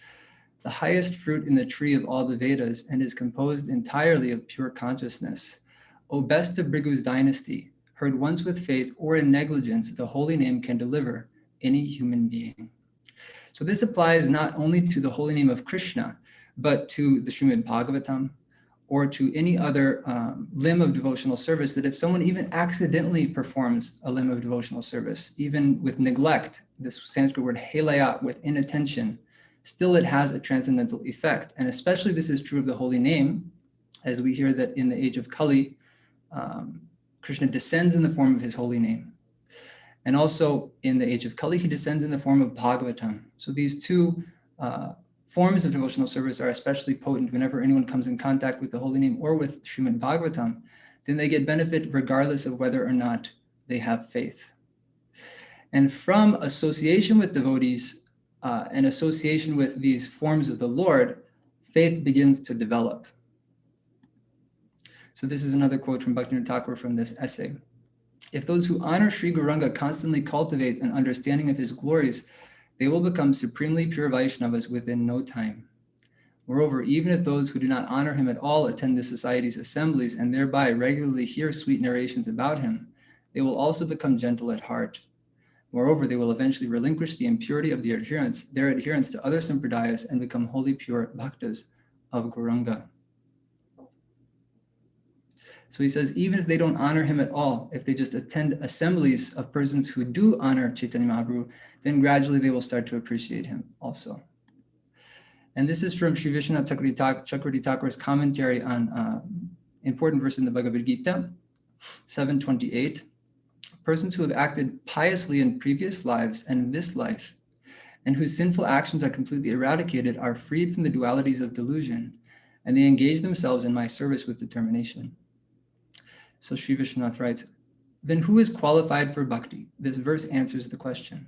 the highest fruit in the tree of all the Vedas, and is composed entirely of pure consciousness. O best of Bhrigu's dynasty, heard once with faith or in negligence, the holy name can deliver any human being. So this applies not only to the holy name of Krishna, but to the Srimad Bhagavatam, or to any other limb of devotional service, that if someone even accidentally performs a limb of devotional service, even with neglect, this Sanskrit word helaya, with inattention, still it has a transcendental effect. And especially this is true of the holy name, as we hear that in the age of Kali, Krishna descends in the form of his holy name. And also in the age of Kali, he descends in the form of Bhagavatam. So these two forms of devotional service are especially potent. Whenever anyone comes in contact with the holy name or with Srimad Bhagavatam, then they get benefit regardless of whether or not they have faith. And from association with devotees and association with these forms of the Lord, faith begins to develop. So this is another quote from Bhaktivinod Thakur from this essay. If those who honor Sri Gauranga constantly cultivate an understanding of his glories, they will become supremely pure Vaishnavas within no time. Moreover, even if those who do not honor him at all attend the society's assemblies and thereby regularly hear sweet narrations about him, they will also become gentle at heart. Moreover, they will eventually relinquish the impurity of their adherence to other sampradayas and become wholly pure bhaktas of Gauranga. So he says, even if they don't honor him at all, if they just attend assemblies of persons who do honor Chaitanya Mahaprabhu, then gradually they will start to appreciate him also. And this is from Sri Vishwanath Chakravarti Thakur's commentary on important verse in the Bhagavad Gita, 7:28. Persons who have acted piously in previous lives and in this life, and whose sinful actions are completely eradicated, are freed from the dualities of delusion, and they engage themselves in my service with determination. So Sri Vishwanath writes, then who is qualified for bhakti? This verse answers the question.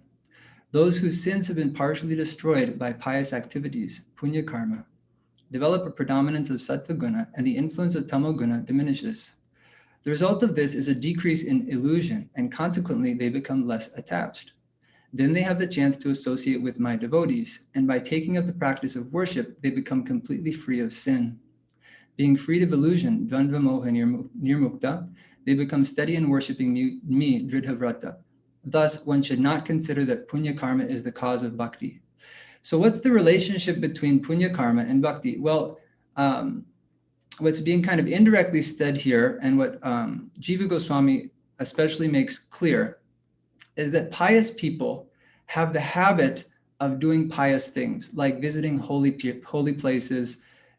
Those whose sins have been partially destroyed by pious activities, punya karma, develop a predominance of sattva guna, and the influence of tamo guna diminishes. The result of this is a decrease in illusion, and consequently they become less attached. Then they have the chance to associate with my devotees, and by taking up the practice of worship, they become completely free of sin. Being freed of illusion, dvandva moha nirmukta, they become steady in worshiping me, dridhavrata. Thus, one should not consider that punya karma is the cause of bhakti. So what's the relationship between punya karma and bhakti? Well, what's being kind of indirectly said here, and what Jiva Goswami especially makes clear, is that pious people have the habit of doing pious things, like visiting holy places,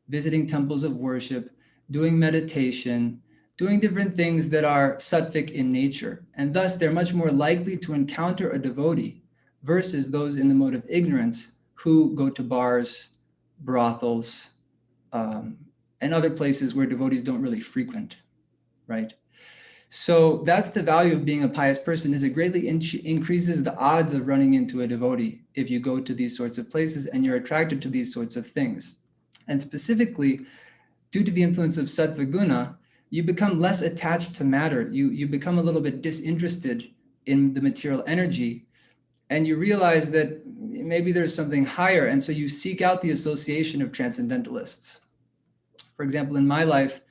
visiting temples of worship, doing meditation, doing different things that are sattvic in nature. And thus they're much more likely to encounter a devotee versus those in the mode of ignorance who go to bars, brothels, and other places where devotees don't really frequent, right? So that's the value of being a pious person, is it greatly increases the odds of running into a devotee if you go to these sorts of places and you're attracted to these sorts of things. And specifically, due to the influence of sattva guna, you become less attached to matter. You become a little bit disinterested in the material energy, and you realize that maybe there's something higher, and so you seek out the association of transcendentalists. For example, in my life,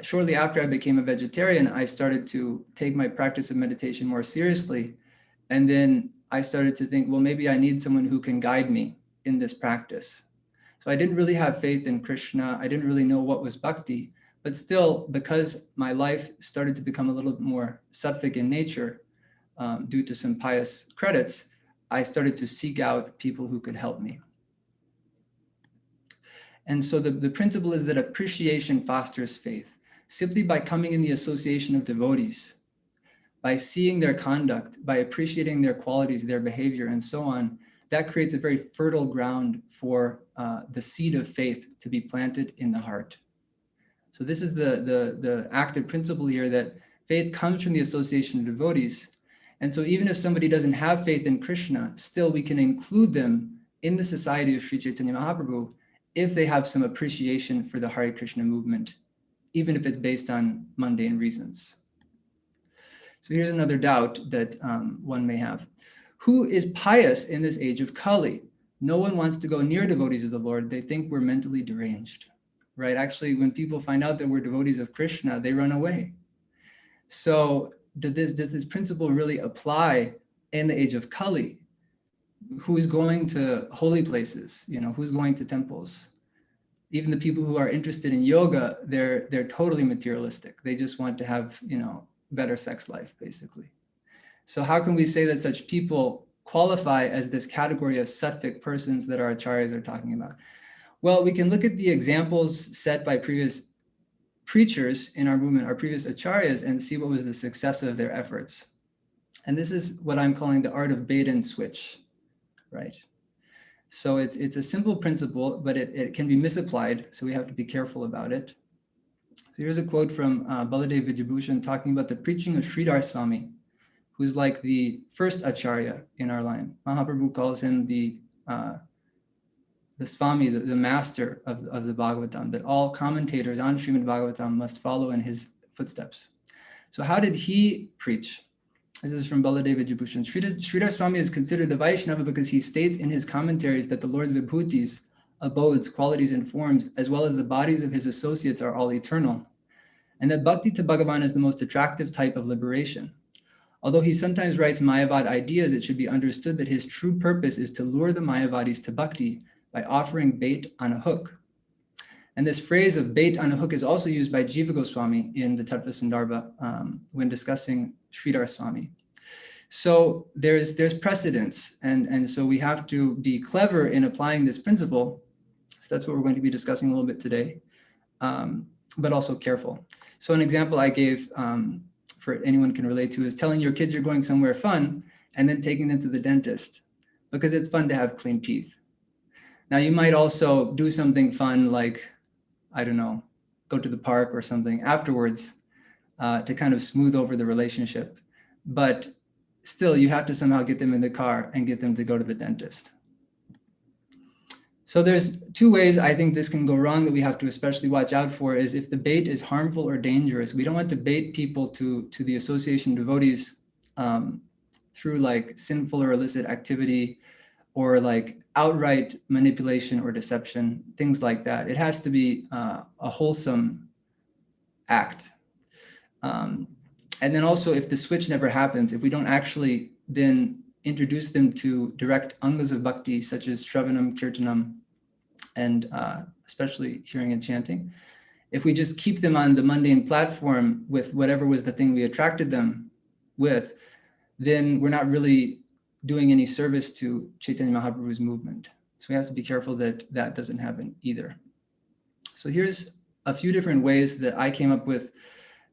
shortly after I became a vegetarian, I started to take my practice of meditation more seriously. And then I started to think, well, maybe I need someone who can guide me in this practice. So I didn't really have faith in Krishna. I didn't really know what was bhakti, but still, because my life started to become a little bit more sattvic in nature due to some pious credits, I started to seek out people who could help me. And so the principle is that appreciation fosters faith. Simply by coming in the association of devotees, by seeing their conduct, by appreciating their qualities, their behavior, and so on, that creates a very fertile ground for the seed of faith to be planted in the heart. So this is the active principle here, that faith comes from the association of devotees. And so even if somebody doesn't have faith in Krishna, still we can include them in the society of Sri Chaitanya Mahaprabhu if they have some appreciation for the Hare Krishna movement, even if it's based on mundane reasons. So here's another doubt that one may have. Who is pious in this age of Kali? No one wants to go near devotees of the Lord. They think we're mentally deranged, right? Actually, when people find out that we're devotees of Krishna, they run away. So does this principle really apply in the age of Kali? Who is going to holy places? Who's going to temples? Even the people who are interested in yoga, they're totally materialistic. They just want to have, better sex life, basically. So how can we say that such people qualify as this category of sattvic persons that our acharyas are talking about? Well, we can look at the examples set by previous preachers in our movement, our previous acharyas, and see what was the success of their efforts. And this is what I'm calling the art of bait and switch, right? So it's a simple principle, but it can be misapplied, so we have to be careful about it. So here's a quote from Baladev Vijayabhushan talking about the preaching of Sridhar Swami, who's like the first acharya in our line. Mahaprabhu calls him the Swami, the master of the Bhagavatam, that all commentators on Srimad Bhagavatam must follow in his footsteps. So how did he preach? This is from Baladev Vijayabhushan. Sridhar Swami is considered the Vaishnava because he states in his commentaries that the Lord's vibhutis, abodes, qualities, and forms, as well as the bodies of his associates are all eternal, and that bhakti to Bhagavan is the most attractive type of liberation. Although he sometimes writes Mayavad ideas, it should be understood that his true purpose is to lure the Mayavadis to bhakti by offering bait on a hook. And this phrase of bait on a hook is also used by Jiva Goswami in the Tattva Sandarbha when discussing Sridhar Swami. So there's precedence, and so we have to be clever in applying this principle. So that's what we're going to be discussing a little bit today, but also careful. So an example I gave for anyone can relate to is telling your kids you're going somewhere fun and then taking them to the dentist because it's fun to have clean teeth. Now you might also do something fun like, I don't know, go to the park or something afterwards to kind of smooth over the relationship. But still, you have to somehow get them in the car and get them to go to the dentist. So there's two ways I think this can go wrong that we have to especially watch out for is if the bait is harmful or dangerous. We don't want to bait people to the association of devotees through like sinful or illicit activity or like outright manipulation or deception, things like that. It has to be a wholesome act. And then also if the switch never happens, if we don't actually then introduce them to direct angas of bhakti, such as Shravanam, Kirtanam, and especially hearing and chanting. If we just keep them on the mundane platform with whatever was the thing we attracted them with, then we're not really doing any service to Chaitanya Mahaprabhu's movement. So we have to be careful that that doesn't happen either. So here's a few different ways that I came up with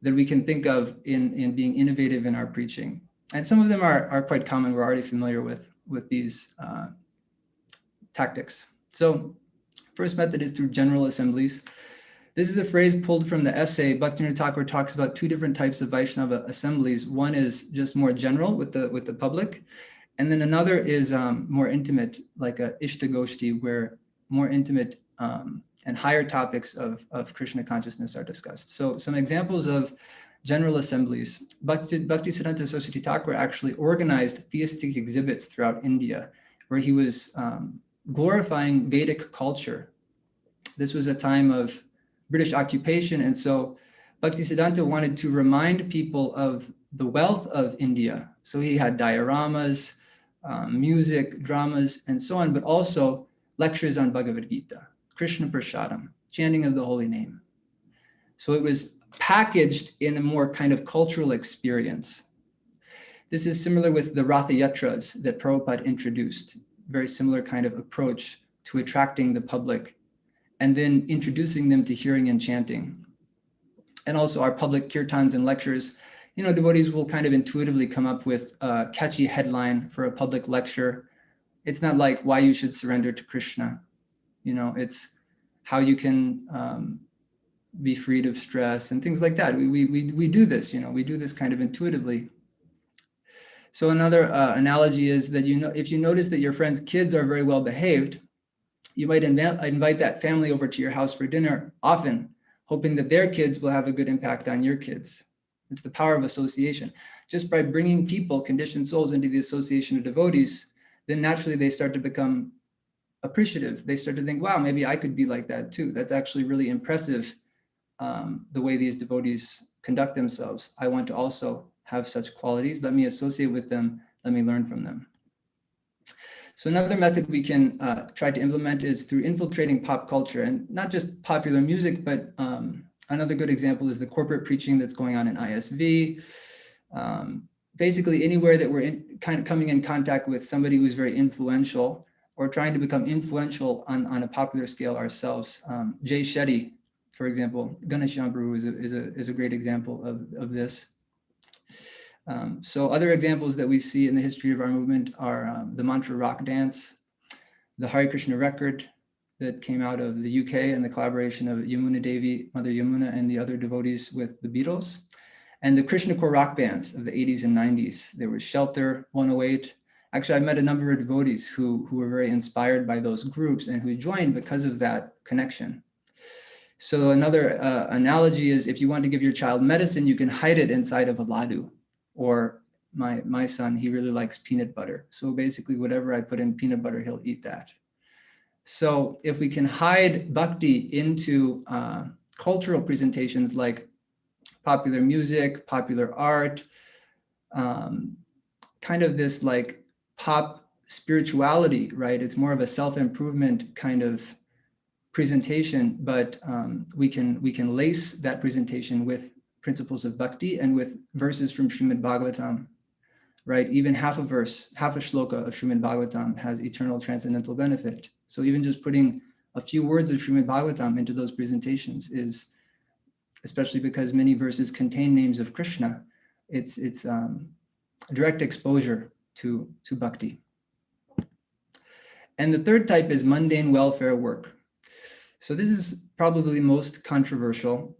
that we can think of in being innovative in our preaching. And some of them are quite common. We're already familiar with these tactics. So first method is through general assemblies. This is a phrase pulled from the essay. Bhaktivinod Thakur talks about two different types of Vaishnava assemblies. One is just more general with the public. And then another is more intimate, like a Ishtagoshti, where more intimate and higher topics of Krishna consciousness are discussed. So some examples of general assemblies. Bhaktisiddhanta Saraswati Thakur actually organized theistic exhibits throughout India, where he was glorifying Vedic culture. This was a time of British occupation, and so Bhaktisiddhanta wanted to remind people of the wealth of India. So he had dioramas, music, dramas, and so on, but also lectures on Bhagavad Gita, Krishna Prasadam, chanting of the holy name. So it was packaged in a more kind of cultural experience. This is similar with the Ratha Yatras that Prabhupada introduced, very similar kind of approach to attracting the public and then introducing them to hearing and chanting. And also our public kirtans and lectures, devotees will kind of intuitively come up with a catchy headline for a public lecture. It's not like why you should surrender to Krishna. It's how you can be freed of stress and things like that. We do this, we do this kind of intuitively. So another analogy is that, if you notice that your friend's kids are very well behaved, you might invite that family over to your house for dinner often, hoping that their kids will have a good impact on your kids. It's the power of association. Just by bringing people, conditioned souls, into the association of devotees, then naturally they start to become appreciative. They start to think, wow, maybe I could be like that too. That's actually really impressive, the way these devotees conduct themselves. I want to also have such qualities. Let me associate with them. Let me learn from them. So another method we can try to implement is through infiltrating pop culture, and not just popular music, but another good example is the corporate preaching that's going on in ISV. Basically anywhere that we're kind of coming in contact with somebody who's very influential, or trying to become influential on a popular scale ourselves. Jay Shetty, for example, Ganesh Yambru is a great example of this. So other examples that we see in the history of our movement are the mantra rock dance, the Hare Krishna record that came out of the UK, and the collaboration of Yamuna Devi, Mother Yamuna, and the other devotees with the Beatles, and the Krishna core rock bands of the 80s and 90s. There was Shelter, 108. Actually, I've met a number of devotees who were very inspired by those groups and who joined because of that connection. So another analogy is, if you want to give your child medicine, you can hide it inside of a ladu. Or my son, he really likes peanut butter. So basically whatever I put in peanut butter, he'll eat that. So if we can hide bhakti into cultural presentations like popular music, popular art, kind of this like pop spirituality, right? It's more of a self-improvement kind of presentation, but we can lace that presentation with principles of bhakti and with verses from Srimad Bhagavatam, right? Even half a verse, half a shloka of Srimad Bhagavatam has eternal transcendental benefit. So even just putting a few words of Srimad Bhagavatam into those presentations is, especially because many verses contain names of Krishna, it's direct exposure to bhakti. And the third type is mundane welfare work. So this is probably most controversial.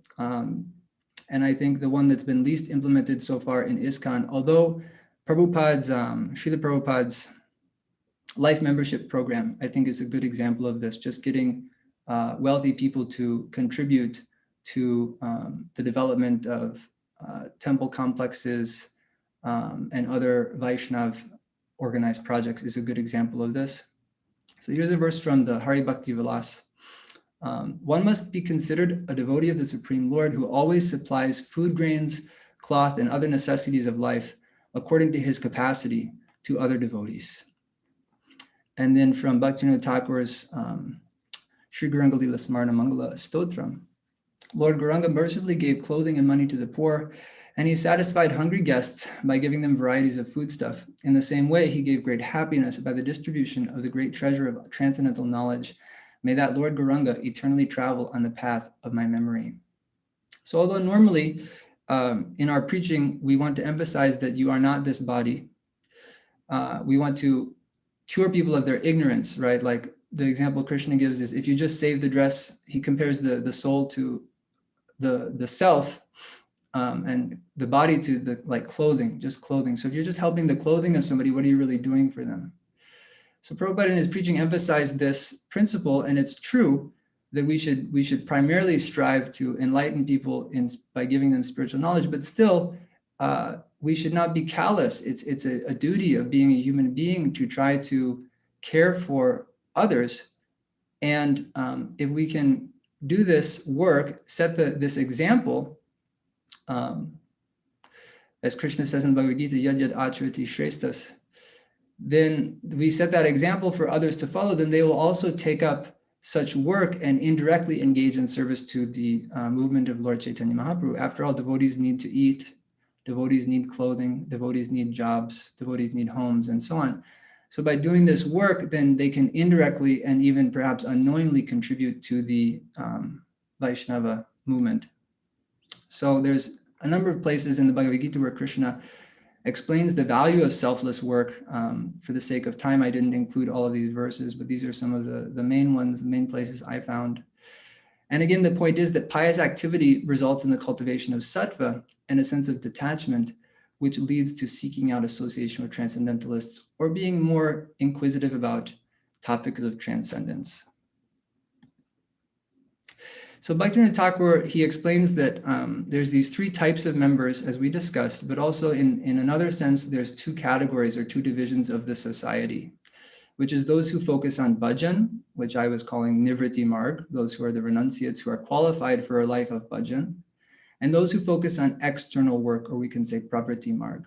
And I think the one that's been least implemented so far in ISKCON, although Srila Prabhupada's life membership program, I think, is a good example of this, just getting wealthy people to contribute to the development of temple complexes and other Vaishnav organized projects is a good example of this. So here's a verse from the Hari Bhakti Vilas. One must be considered a devotee of the Supreme Lord who always supplies food grains, cloth, and other necessities of life according to his capacity to other devotees. And then from Bhaktivinod Thakur's Sri Gauranga Lila Smarna Mangala Stotram, Lord Gauranga mercifully gave clothing and money to the poor, and he satisfied hungry guests by giving them varieties of foodstuff. In the same way, he gave great happiness by the distribution of the great treasure of transcendental knowledge. May that Lord Gauranga eternally travel on the path of my memory. So although normally in our preaching, we want to emphasize that you are not this body, we want to cure people of their ignorance, right? Like the example Krishna gives is, if you just save the dress, he compares the soul to the self, and the body to the like clothing, just clothing. So if you're just helping the clothing of somebody, what are you really doing for them? So Prabhupada in his preaching emphasized this principle, and it's true that we should primarily strive to enlighten people by giving them spiritual knowledge, but still we should not be callous. It's a duty of being a human being to try to care for others. And if we can do this work, set this example, as Krishna says in Bhagavad Gita, yad yad acharati shreshtas, then we set that example for others to follow, then they will also take up such work and indirectly engage in service to the movement of Lord Chaitanya Mahaprabhu. After all, devotees need to eat, devotees need clothing, devotees need jobs, devotees need homes, and so on. So by doing this work, then they can indirectly and even perhaps unknowingly contribute to the Vaishnava movement. So there's a number of places in the Bhagavad Gita where Krishna explains the value of selfless work. For the sake of time, I didn't include all of these verses, but these are some of the main ones, the main places I found. And again, the point is that pious activity results in the cultivation of sattva and a sense of detachment, which leads to seeking out association with transcendentalists or being more inquisitive about topics of transcendence. So Bhaktivinoda Thakur, he explains that there's these three types of members, as we discussed, but also in another sense, there's two categories or two divisions of the society, which is those who focus on bhajan, which I was calling Nivriti Marg, those who are the renunciates who are qualified for a life of bhajan, and those who focus on external work, or we can say Pravriti Marg.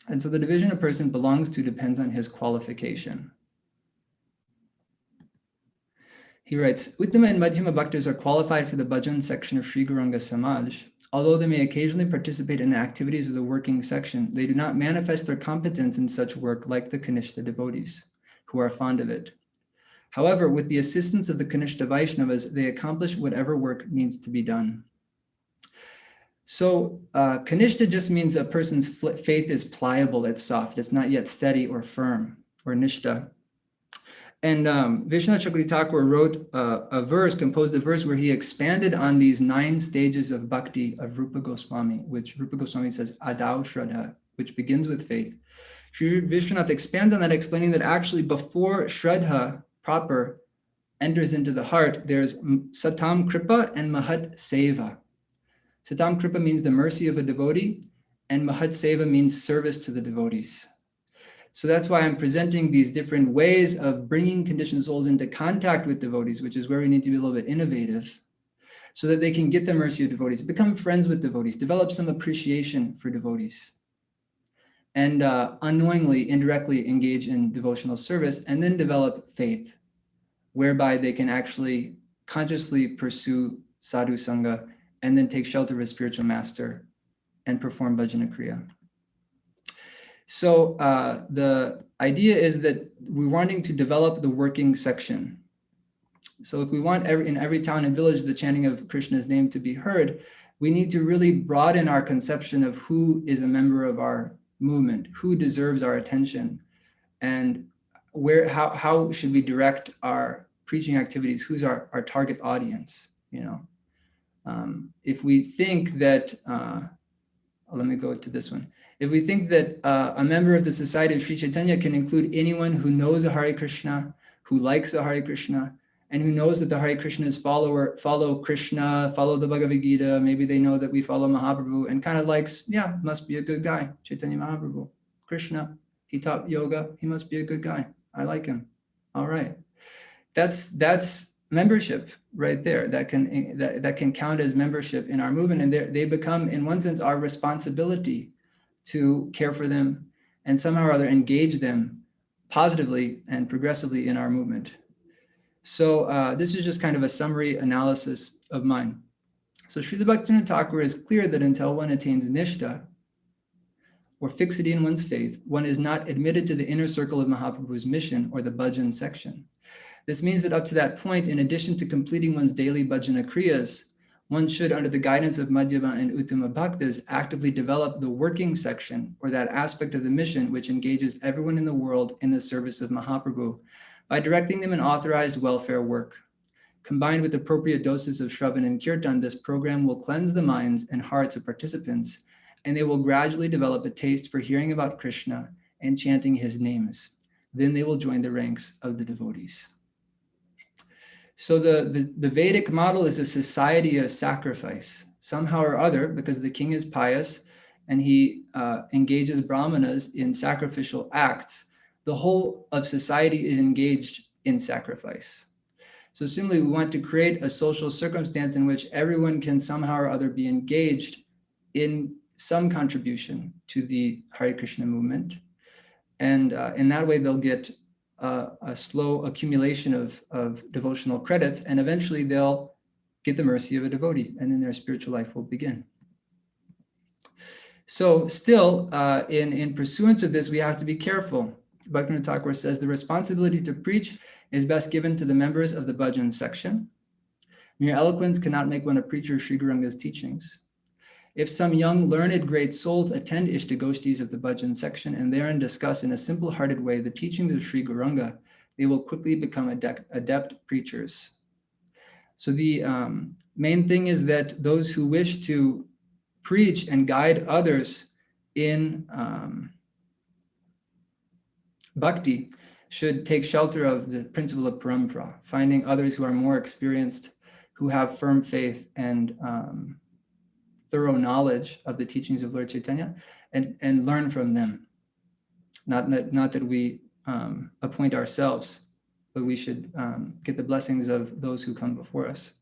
And so the division a person belongs to depends on his qualification. He writes, Uttama and Madhyama Bhaktas are qualified for the bhajan section of Sri Gauranga Samaj. Although they may occasionally participate in the activities of the working section, they do not manifest their competence in such work like the Kanishta devotees, who are fond of it. However, with the assistance of the Kanishta Vaishnavas, they accomplish whatever work needs to be done. So Kanishta just means a person's faith is pliable, it's soft, it's not yet steady or firm, or nishta. And Vishwanath Chakravarti Thakur wrote composed a verse where he expanded on these 9 stages of bhakti of Rupa Goswami, which Rupa Goswami says, Adau Shraddha, which begins with faith. Sri Vishwanath expands on that, explaining that actually before Shraddha proper enters into the heart, there's Satam Kripa and Mahat Seva. Satam Kripa means the mercy of a devotee, and Mahat Seva means service to the devotees. So that's why I'm presenting these different ways of bringing conditioned souls into contact with devotees, which is where we need to be a little bit innovative, so that they can get the mercy of devotees, become friends with devotees, develop some appreciation for devotees, and unknowingly, indirectly engage in devotional service, and then develop faith, whereby they can actually consciously pursue sadhu sangha and then take shelter of a spiritual master and perform bhajana kriya. So the idea is that we're wanting to develop the working section. So if we want in every town and village the chanting of Krishna's name to be heard, we need to really broaden our conception of who is a member of our movement, who deserves our attention, and how should we direct our preaching activities, who's our target audience, you know. If we think that, let me go to this one. If we think that a member of the Society of Sri Chaitanya can include anyone who knows a Hare Krishna, who likes a Hare Krishna, and who knows that the Hare Krishna's follow Krishna, follow the Bhagavad Gita, maybe they know that we follow Mahaprabhu, and kind of likes, yeah, must be a good guy, Chaitanya Mahaprabhu. Krishna, he taught yoga, he must be a good guy. I like him. All right. That's membership right there. That can count as membership in our movement, and they become, in one sense, our responsibility to care for them and somehow or other engage them positively and progressively in our movement. So this is just kind of a summary analysis of mine. So Srila Bhaktivinoda Thakur is clear that until one attains nishta, or fixity in one's faith, one is not admitted to the inner circle of Mahaprabhu's mission or the bhajan section. This means that up to that point, in addition to completing one's daily bhajana kriyas, one should, under the guidance of Madhyama and Uttama Bhaktas, actively develop the working section, or that aspect of the mission which engages everyone in the world in the service of Mahaprabhu, by directing them in authorized welfare work. Combined with appropriate doses of Shravan and Kirtan, this program will cleanse the minds and hearts of participants, and they will gradually develop a taste for hearing about Krishna and chanting his names. Then they will join the ranks of the devotees. So the Vedic model is a society of sacrifice, somehow or other, because the king is pious and he engages brahmanas in sacrificial acts. The whole of society is engaged in sacrifice. So similarly, we want to create a social circumstance in which everyone can somehow or other be engaged in some contribution to the Hare Krishna movement. And in that way, they'll get a slow accumulation of devotional credits, and eventually they'll get the mercy of a devotee, and then their spiritual life will begin. So still, in pursuance of this, we have to be careful. Bhaktivinoda Thakur says the responsibility to preach is best given to the members of the bhajan section. Mere eloquence cannot make one a preacher of Sri Gauranga's teachings. If some young, learned, great souls attend Ishtagoshtis of the bhajan section and therein discuss in a simple-hearted way the teachings of Sri Gauranga, they will quickly become adept preachers. So the main thing is that those who wish to preach and guide others in bhakti should take shelter of the principle of parampara, finding others who are more experienced, who have firm faith and thorough knowledge of the teachings of Lord Chaitanya, and learn from them. Not that we appoint ourselves, but we should get the blessings of those who come before us.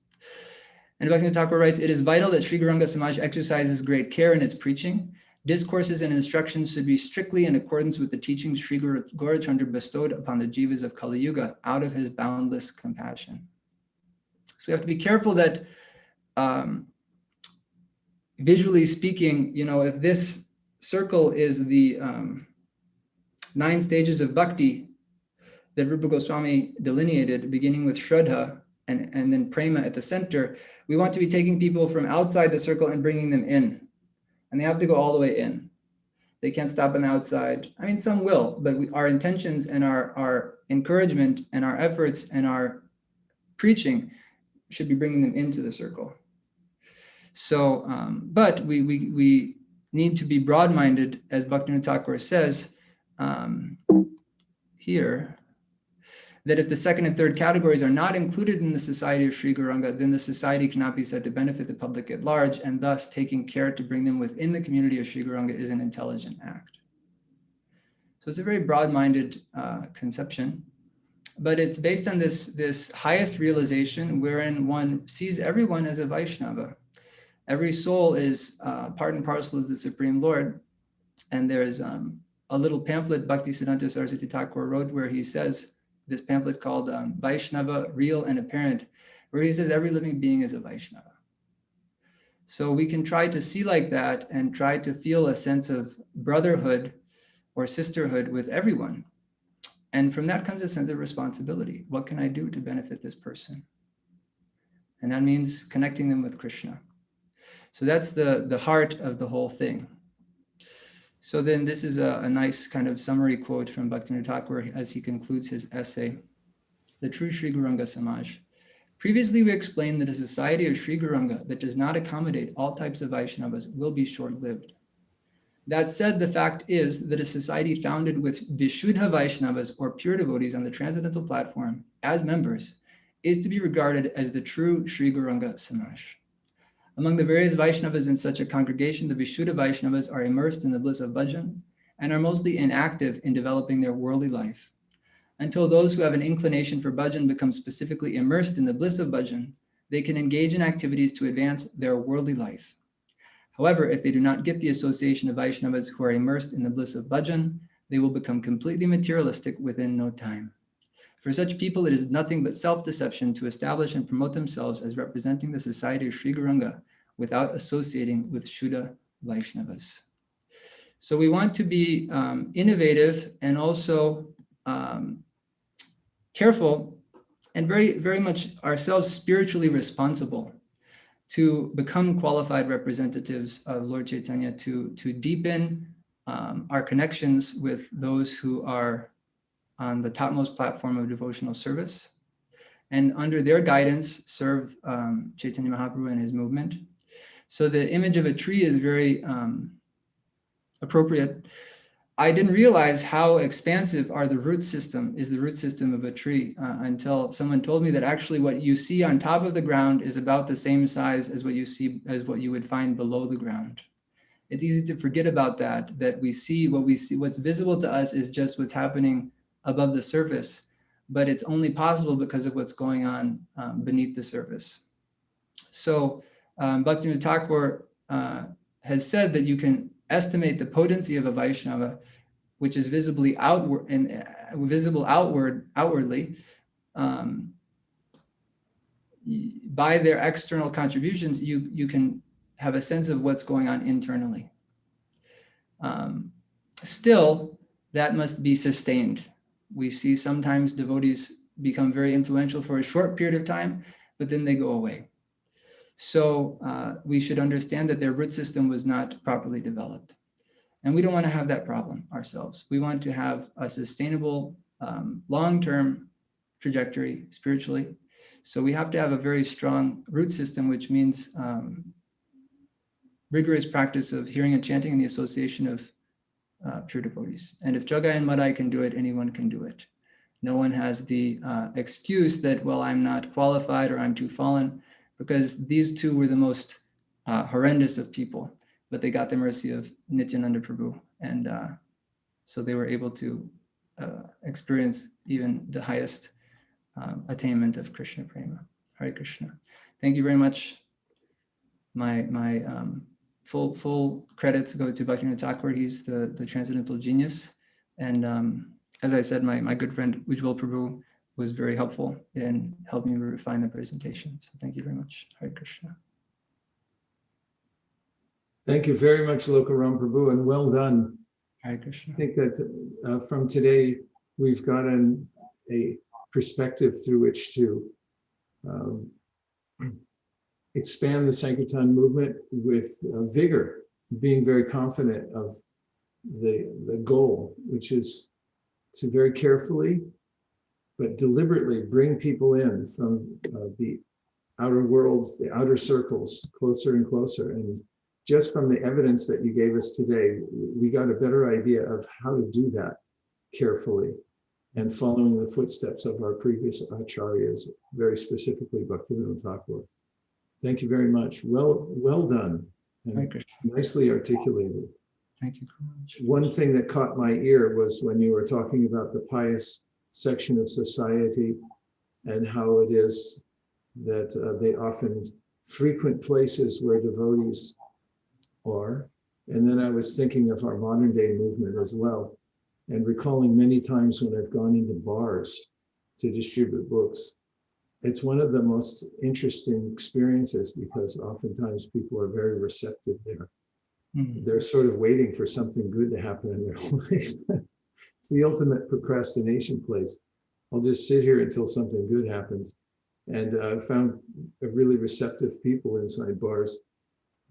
And Bhaktivinoda Thakur writes, it is vital that Sri Gauranga Samaj exercises great care in its preaching. Discourses and instructions should be strictly in accordance with the teachings Sri Gaurachandra bestowed upon the jivas of Kali Yuga out of his boundless compassion. So we have to be careful that visually speaking, if this circle is the 9 stages of bhakti that Rupa Goswami delineated, beginning with Shraddha and then Prema at the center, we want to be taking people from outside the circle and bringing them in. And they have to go all the way in. They can't stop on the outside. I mean, some will, but our intentions and our encouragement and our efforts and our preaching should be bringing them into the circle. So, but we need to be broad-minded, as Bhaktivinoda Thakur says here, that if the second and third categories are not included in the society of Sri Gauranga, then the society cannot be said to benefit the public at large, and thus taking care to bring them within the community of Sri Gauranga is an intelligent act. So it's a very broad-minded conception, but it's based on this highest realization wherein one sees everyone as a Vaishnava. Every soul is part and parcel of the Supreme Lord, and there's a little pamphlet Bhaktisiddhanta Saraswati Thakur wrote where he says, this pamphlet called Vaishnava, Real and Apparent, where he says every living being is a Vaishnava. So we can try to see like that and try to feel a sense of brotherhood or sisterhood with everyone. And from that comes a sense of responsibility. What can I do to benefit this person? And that means connecting them with Krishna. So that's the heart of the whole thing. So then this is a nice kind of summary quote from Bhaktivinoda Thakur as he concludes his essay, The True Sri Gauranga Samaj. Previously, we explained that a society of Sri Gauranga that does not accommodate all types of Vaishnavas will be short-lived. That said, the fact is that a society founded with Vishuddha Vaishnavas or pure devotees on the transcendental platform as members is to be regarded as the true Sri Gauranga Samaj. Among the various Vaishnavas in such a congregation, the Vishuddha Vaishnavas are immersed in the bliss of bhajan and are mostly inactive in developing their worldly life. Until those who have an inclination for bhajan become specifically immersed in the bliss of bhajan, they can engage in activities to advance their worldly life. However, if they do not get the association of Vaishnavas who are immersed in the bliss of bhajan, they will become completely materialistic within no time. For such people, it is nothing but self-deception to establish and promote themselves as representing the society of Sri Gauranga without associating with Shuddha Vaishnavas. So we want to be innovative and also careful and very, very much ourselves spiritually responsible to become qualified representatives of Lord Chaitanya, to deepen our connections with those who are on the topmost platform of devotional service, and under their guidance serve Chaitanya Mahaprabhu and his movement. So the image of a tree is very appropriate. I didn't realize how expansive is the root system of a tree until someone told me that actually what you see on top of the ground is about the same size as what you would find below the ground. It's easy to forget about that what's visible to us is just what's happening above the surface, but it's only possible because of what's going on beneath the surface. So Bhaktivinoda Thakur has said that you can estimate the potency of a Vaishnava, which is visibly outward and visible outwardly by their external contributions. You can have a sense of what's going on internally. Still, that must be sustained. We see sometimes devotees become very influential for a short period of time, but then they go away. So we should understand that their root system was not properly developed. And we don't want to have that problem ourselves. We want to have a sustainable, long-term trajectory spiritually. So we have to have a very strong root system, which means rigorous practice of hearing and chanting in the association of pure devotees. And if Jagai and Madai can do it, anyone can do it. No one has the excuse that, well, I'm not qualified or I'm too fallen, because these two were the most horrendous of people, but they got the mercy of Nityananda Prabhu. And so they were able to experience even the highest attainment of Krishna Prema. Hare Krishna. Thank you very much. My full credits go to Bhaktivinod Thakur. He's the transcendental genius. And as I said, my good friend Ujjwal Prabhu was very helpful in helping me refine the presentation. So thank you very much. Hare Krishna. Thank you very much, Lokaram Prabhu, and well done. Hare Krishna. I think that from today, we've gotten a perspective through which to expand the Sankirtan movement with vigor, being very confident of the goal, which is to very carefully but deliberately bring people in from the outer worlds, the outer circles, closer and closer. And just from the evidence that you gave us today, we got a better idea of how to do that carefully and following the footsteps of our previous acharyas, very specifically Bhaktivinod Thakur. Thank you very much. Well done and nicely articulated. Thank you very much. One thing that caught my ear was when you were talking about the pious section of society and how it is that they often frequent places where devotees are. And then I was thinking of our modern day movement as well, and recalling many times when I've gone into bars to distribute books. It's one of the most interesting experiences because oftentimes people are very receptive there. Mm-hmm. They're sort of waiting for something good to happen in their life. It's the ultimate procrastination place. I'll just sit here until something good happens. And I found really receptive people inside bars.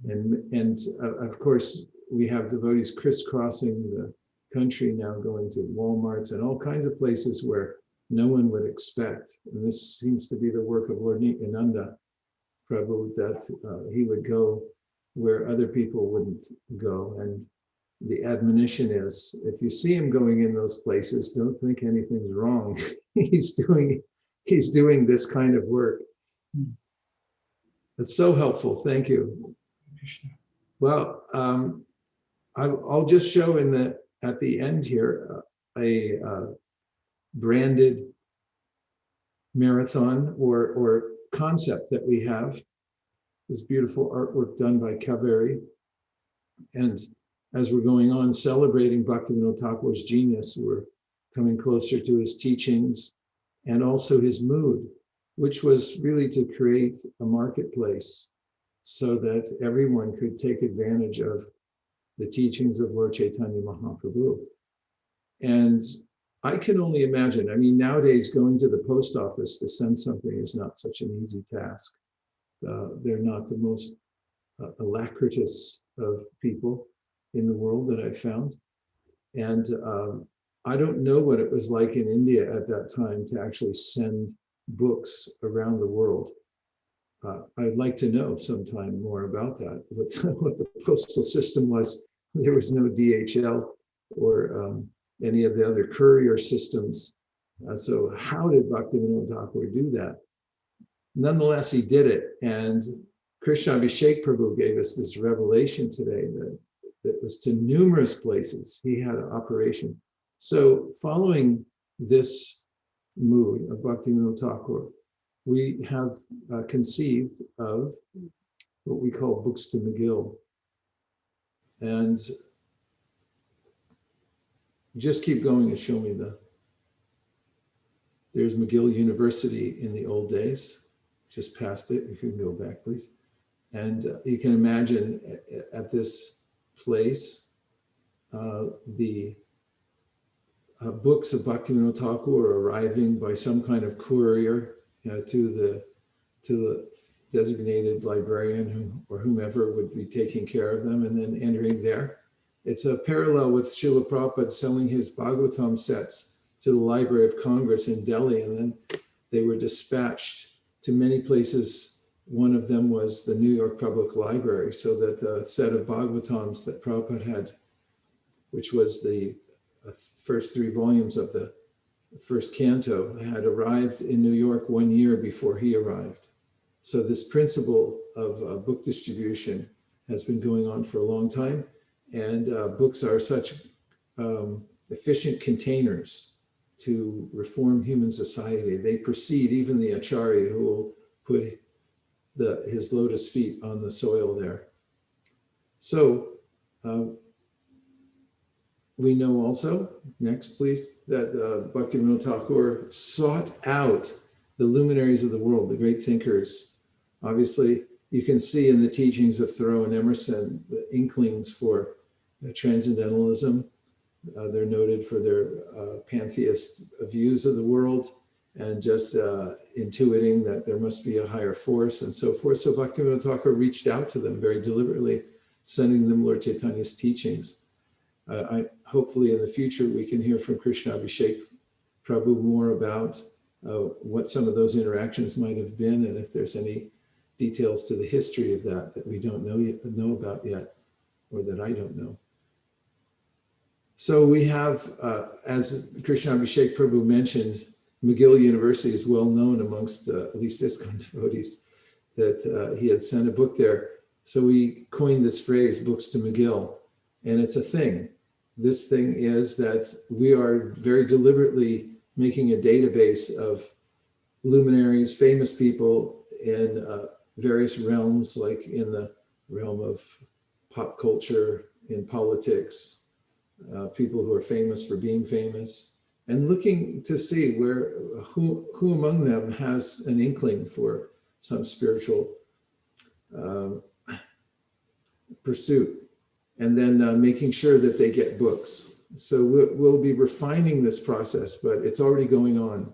And of course, we have devotees crisscrossing the country now, going to Walmarts and all kinds of places where no one would expect. And this seems to be the work of Lord Nityananda Prabhu, that he would go where other people wouldn't go. And the admonition is, if you see him going in those places, don't think anything's wrong. He's doing this kind of work. It's so helpful. Thank you. Well, I'll just show at the end here a branded marathon or concept that we have. This beautiful artwork done by Kaveri. And as we're going on celebrating Bhaktivinod Thakur's genius, we're coming closer to his teachings and also his mood, which was really to create a marketplace so that everyone could take advantage of the teachings of Lord Chaitanya Mahaprabhu. And I can only imagine, I mean, nowadays going to the post office to send something is not such an easy task. They're not the most alacritous of people in the world that I've found. And I don't know what it was like in India at that time to actually send books around the world. I'd like to know sometime more about that, what the postal system was. There was no DHL or any of the other courier systems. So how did Bhaktivinod Thakur do that? Nonetheless, he did it. And Krishna Abhishek Prabhu gave us this revelation today that was to numerous places. He had an operation. So following this mood of Bhaktivinod Thakur, we have conceived of what we call Books to McGill. And just keep going and show me there's McGill University in the old days. Just past it, if you can go back, please. And you can imagine at this place, the books of Bhaktivinod Thakur are arriving by some kind of courier to the designated librarian or whomever would be taking care of them and then entering there. It's a parallel with Srila Prabhupada selling his Bhagavatam sets to the Library of Congress in Delhi, and then they were dispatched to many places One of them was the New York Public Library, so that the set of Bhagavatams that Prabhupada had, which was the first 3 volumes of the first canto, had arrived in New York 1 year before he arrived. So this principle of book distribution has been going on for a long time, and books are such efficient containers to reform human society. They precede even the Acharya, who will put his lotus feet on the soil there. So we know also, next please, that Bhaktivinod Thakur sought out the luminaries of the world, the great thinkers. Obviously, you can see in the teachings of Thoreau and Emerson the inklings for transcendentalism. They're noted for their pantheist views of the world and just intuiting that there must be a higher force and so forth. So Bhaktivinod Thakur reached out to them very deliberately, sending them Lord Chaitanya's teachings. Hopefully in the future we can hear from Krishna Abhishek Prabhu more about what some of those interactions might have been, and if there's any details to the history of that we don't know about yet, or that I don't know. So we have, as Krishna Abhishek Prabhu mentioned, McGill University is well known amongst at least ISKCON devotees, that he had sent a book there. So we coined this phrase, books to McGill, and it's a thing. This thing is that we are very deliberately making a database of luminaries, famous people in various realms, like in the realm of pop culture, in politics, people who are famous for being famous, and looking to see who among them has an inkling for some spiritual pursuit, and then making sure that they get books. So we'll be refining this process, but it's already going on,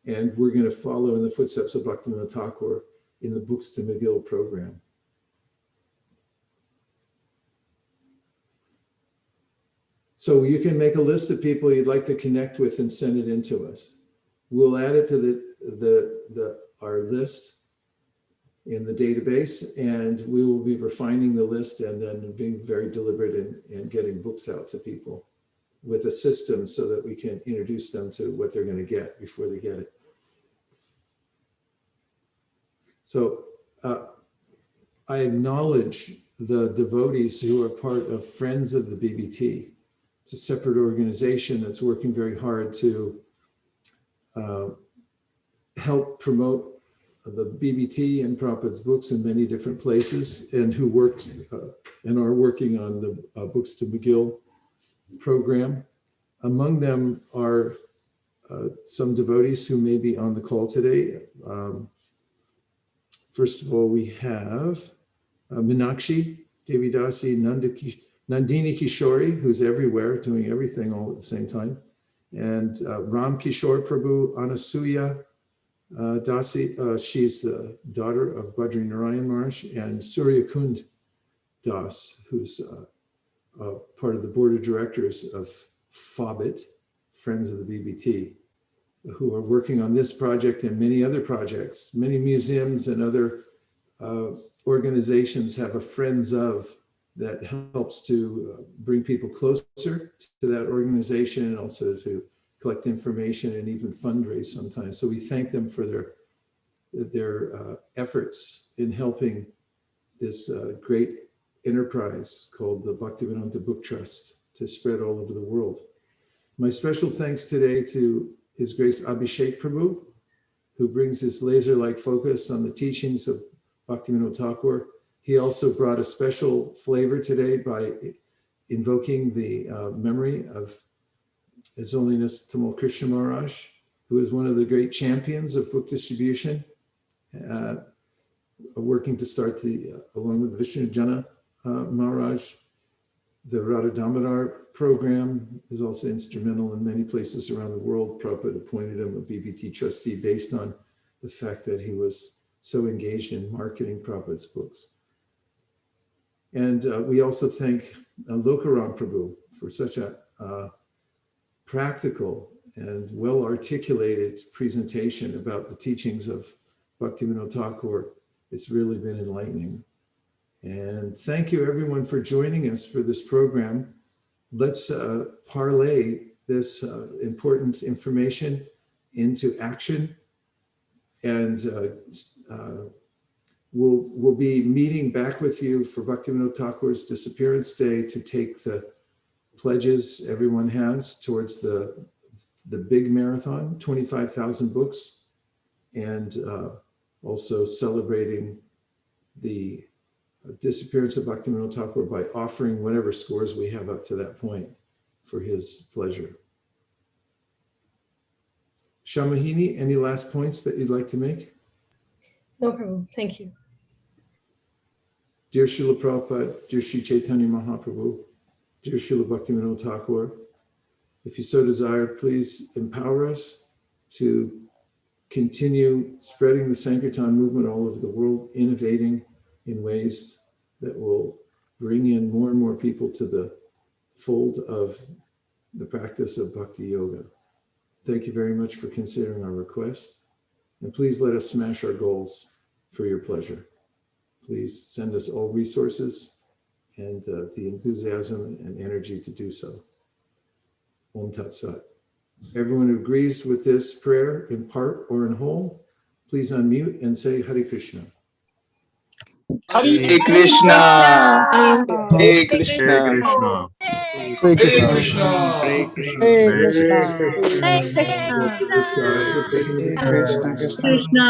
and we're going to follow in the footsteps of Bhaktivinod Thakur in the Books to McGill program. So you can make a list of people you'd like to connect with and send it in to us. We'll add it to our list in the database, and we will be refining the list and then being very deliberate in getting books out to people with a system so that we can introduce them to what they're going to get before they get it. So I acknowledge the devotees who are part of Friends of the BBT. It's a separate organization that's working very hard to help promote the BBT and Prabhupada's books in many different places, and who worked and are working on the Books to McGill program. Among them are some devotees who may be on the call today. First of all, we have Meenakshi Devidasi Nandini Kishori, who's everywhere, doing everything all at the same time. And Ram Kishore Prabhu Anasuya Dasi, she's the daughter of Bhadra Narayan Maharaj, and Surya Kund Das, who's part of the board of directors of FOBIT, Friends of the BBT, who are working on this project and many other projects. Many museums and other organizations have a Friends of that helps to bring people closer to that organization, and also to collect information and even fundraise sometimes. So we thank them for their efforts in helping this great enterprise called the Bhaktivinod Book Trust to spread all over the world. My special thanks today to His Grace Abhishek Prabhu, who brings his laser-like focus on the teachings of Bhaktivinod Thakur. He also brought a special flavor today by invoking the memory of His Holiness Tamal Krishna Maharaj, who is one of the great champions of book distribution, working to start along with Vishnu Jana Maharaj. The Radha Damodar program is also instrumental in many places around the world. Prabhupada appointed him a BBT trustee based on the fact that he was so engaged in marketing Prabhupada's books. And we also thank Lokaram Prabhu for such a practical and well-articulated presentation about the teachings of Bhaktivinod Thakur It's really been enlightening. And thank you everyone for joining us for this program. Let's parlay this important information into action. And we'll be meeting back with you for Bhaktivinod Thakur's Disappearance Day to take the pledges everyone has towards the big marathon, 25,000 books, and also celebrating the disappearance of Bhaktivinod Thakur by offering whatever scores we have up to that point for his pleasure. Shamahini, any last points that you'd like to make? No problem. Thank you. Dear Srila Prabhupada, dear Sri Chaitanya Mahaprabhu, dear Srila Bhaktivinod Thakur, if you so desire, please empower us to continue spreading the Sankirtan movement all over the world, innovating in ways that will bring in more and more people to the fold of the practice of Bhakti Yoga. Thank you very much for considering our request, and please let us smash our goals for your pleasure. Please send us all resources and the enthusiasm and energy to do so. Om Tat Sat. Everyone who agrees with this prayer in part or in whole, please unmute and say Hare Krishna. Hare Krishna. Hare Krishna. Hare Krishna. Hare Hare Krishna. Hare Krishna. Krishna Krishna.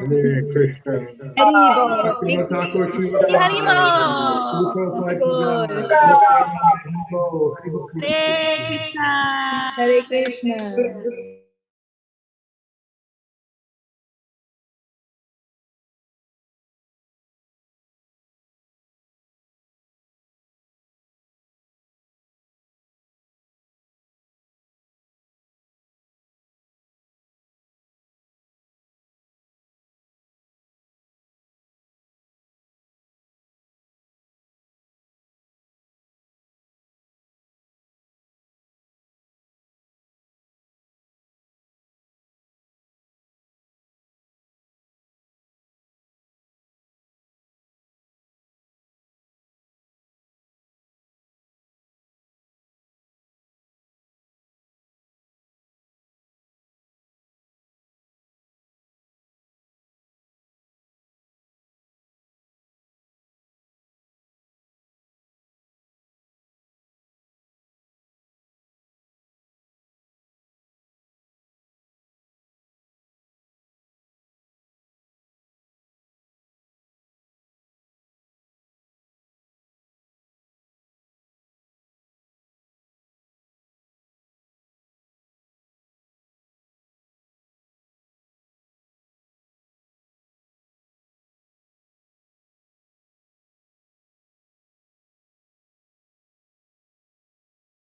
Hare Krishna. Hari Bol. Bhaktivinoda Thakur ki Hari jai. Bol. Srila Prabhupada ki jai. Hare Hare Krishna. Hare Krishna.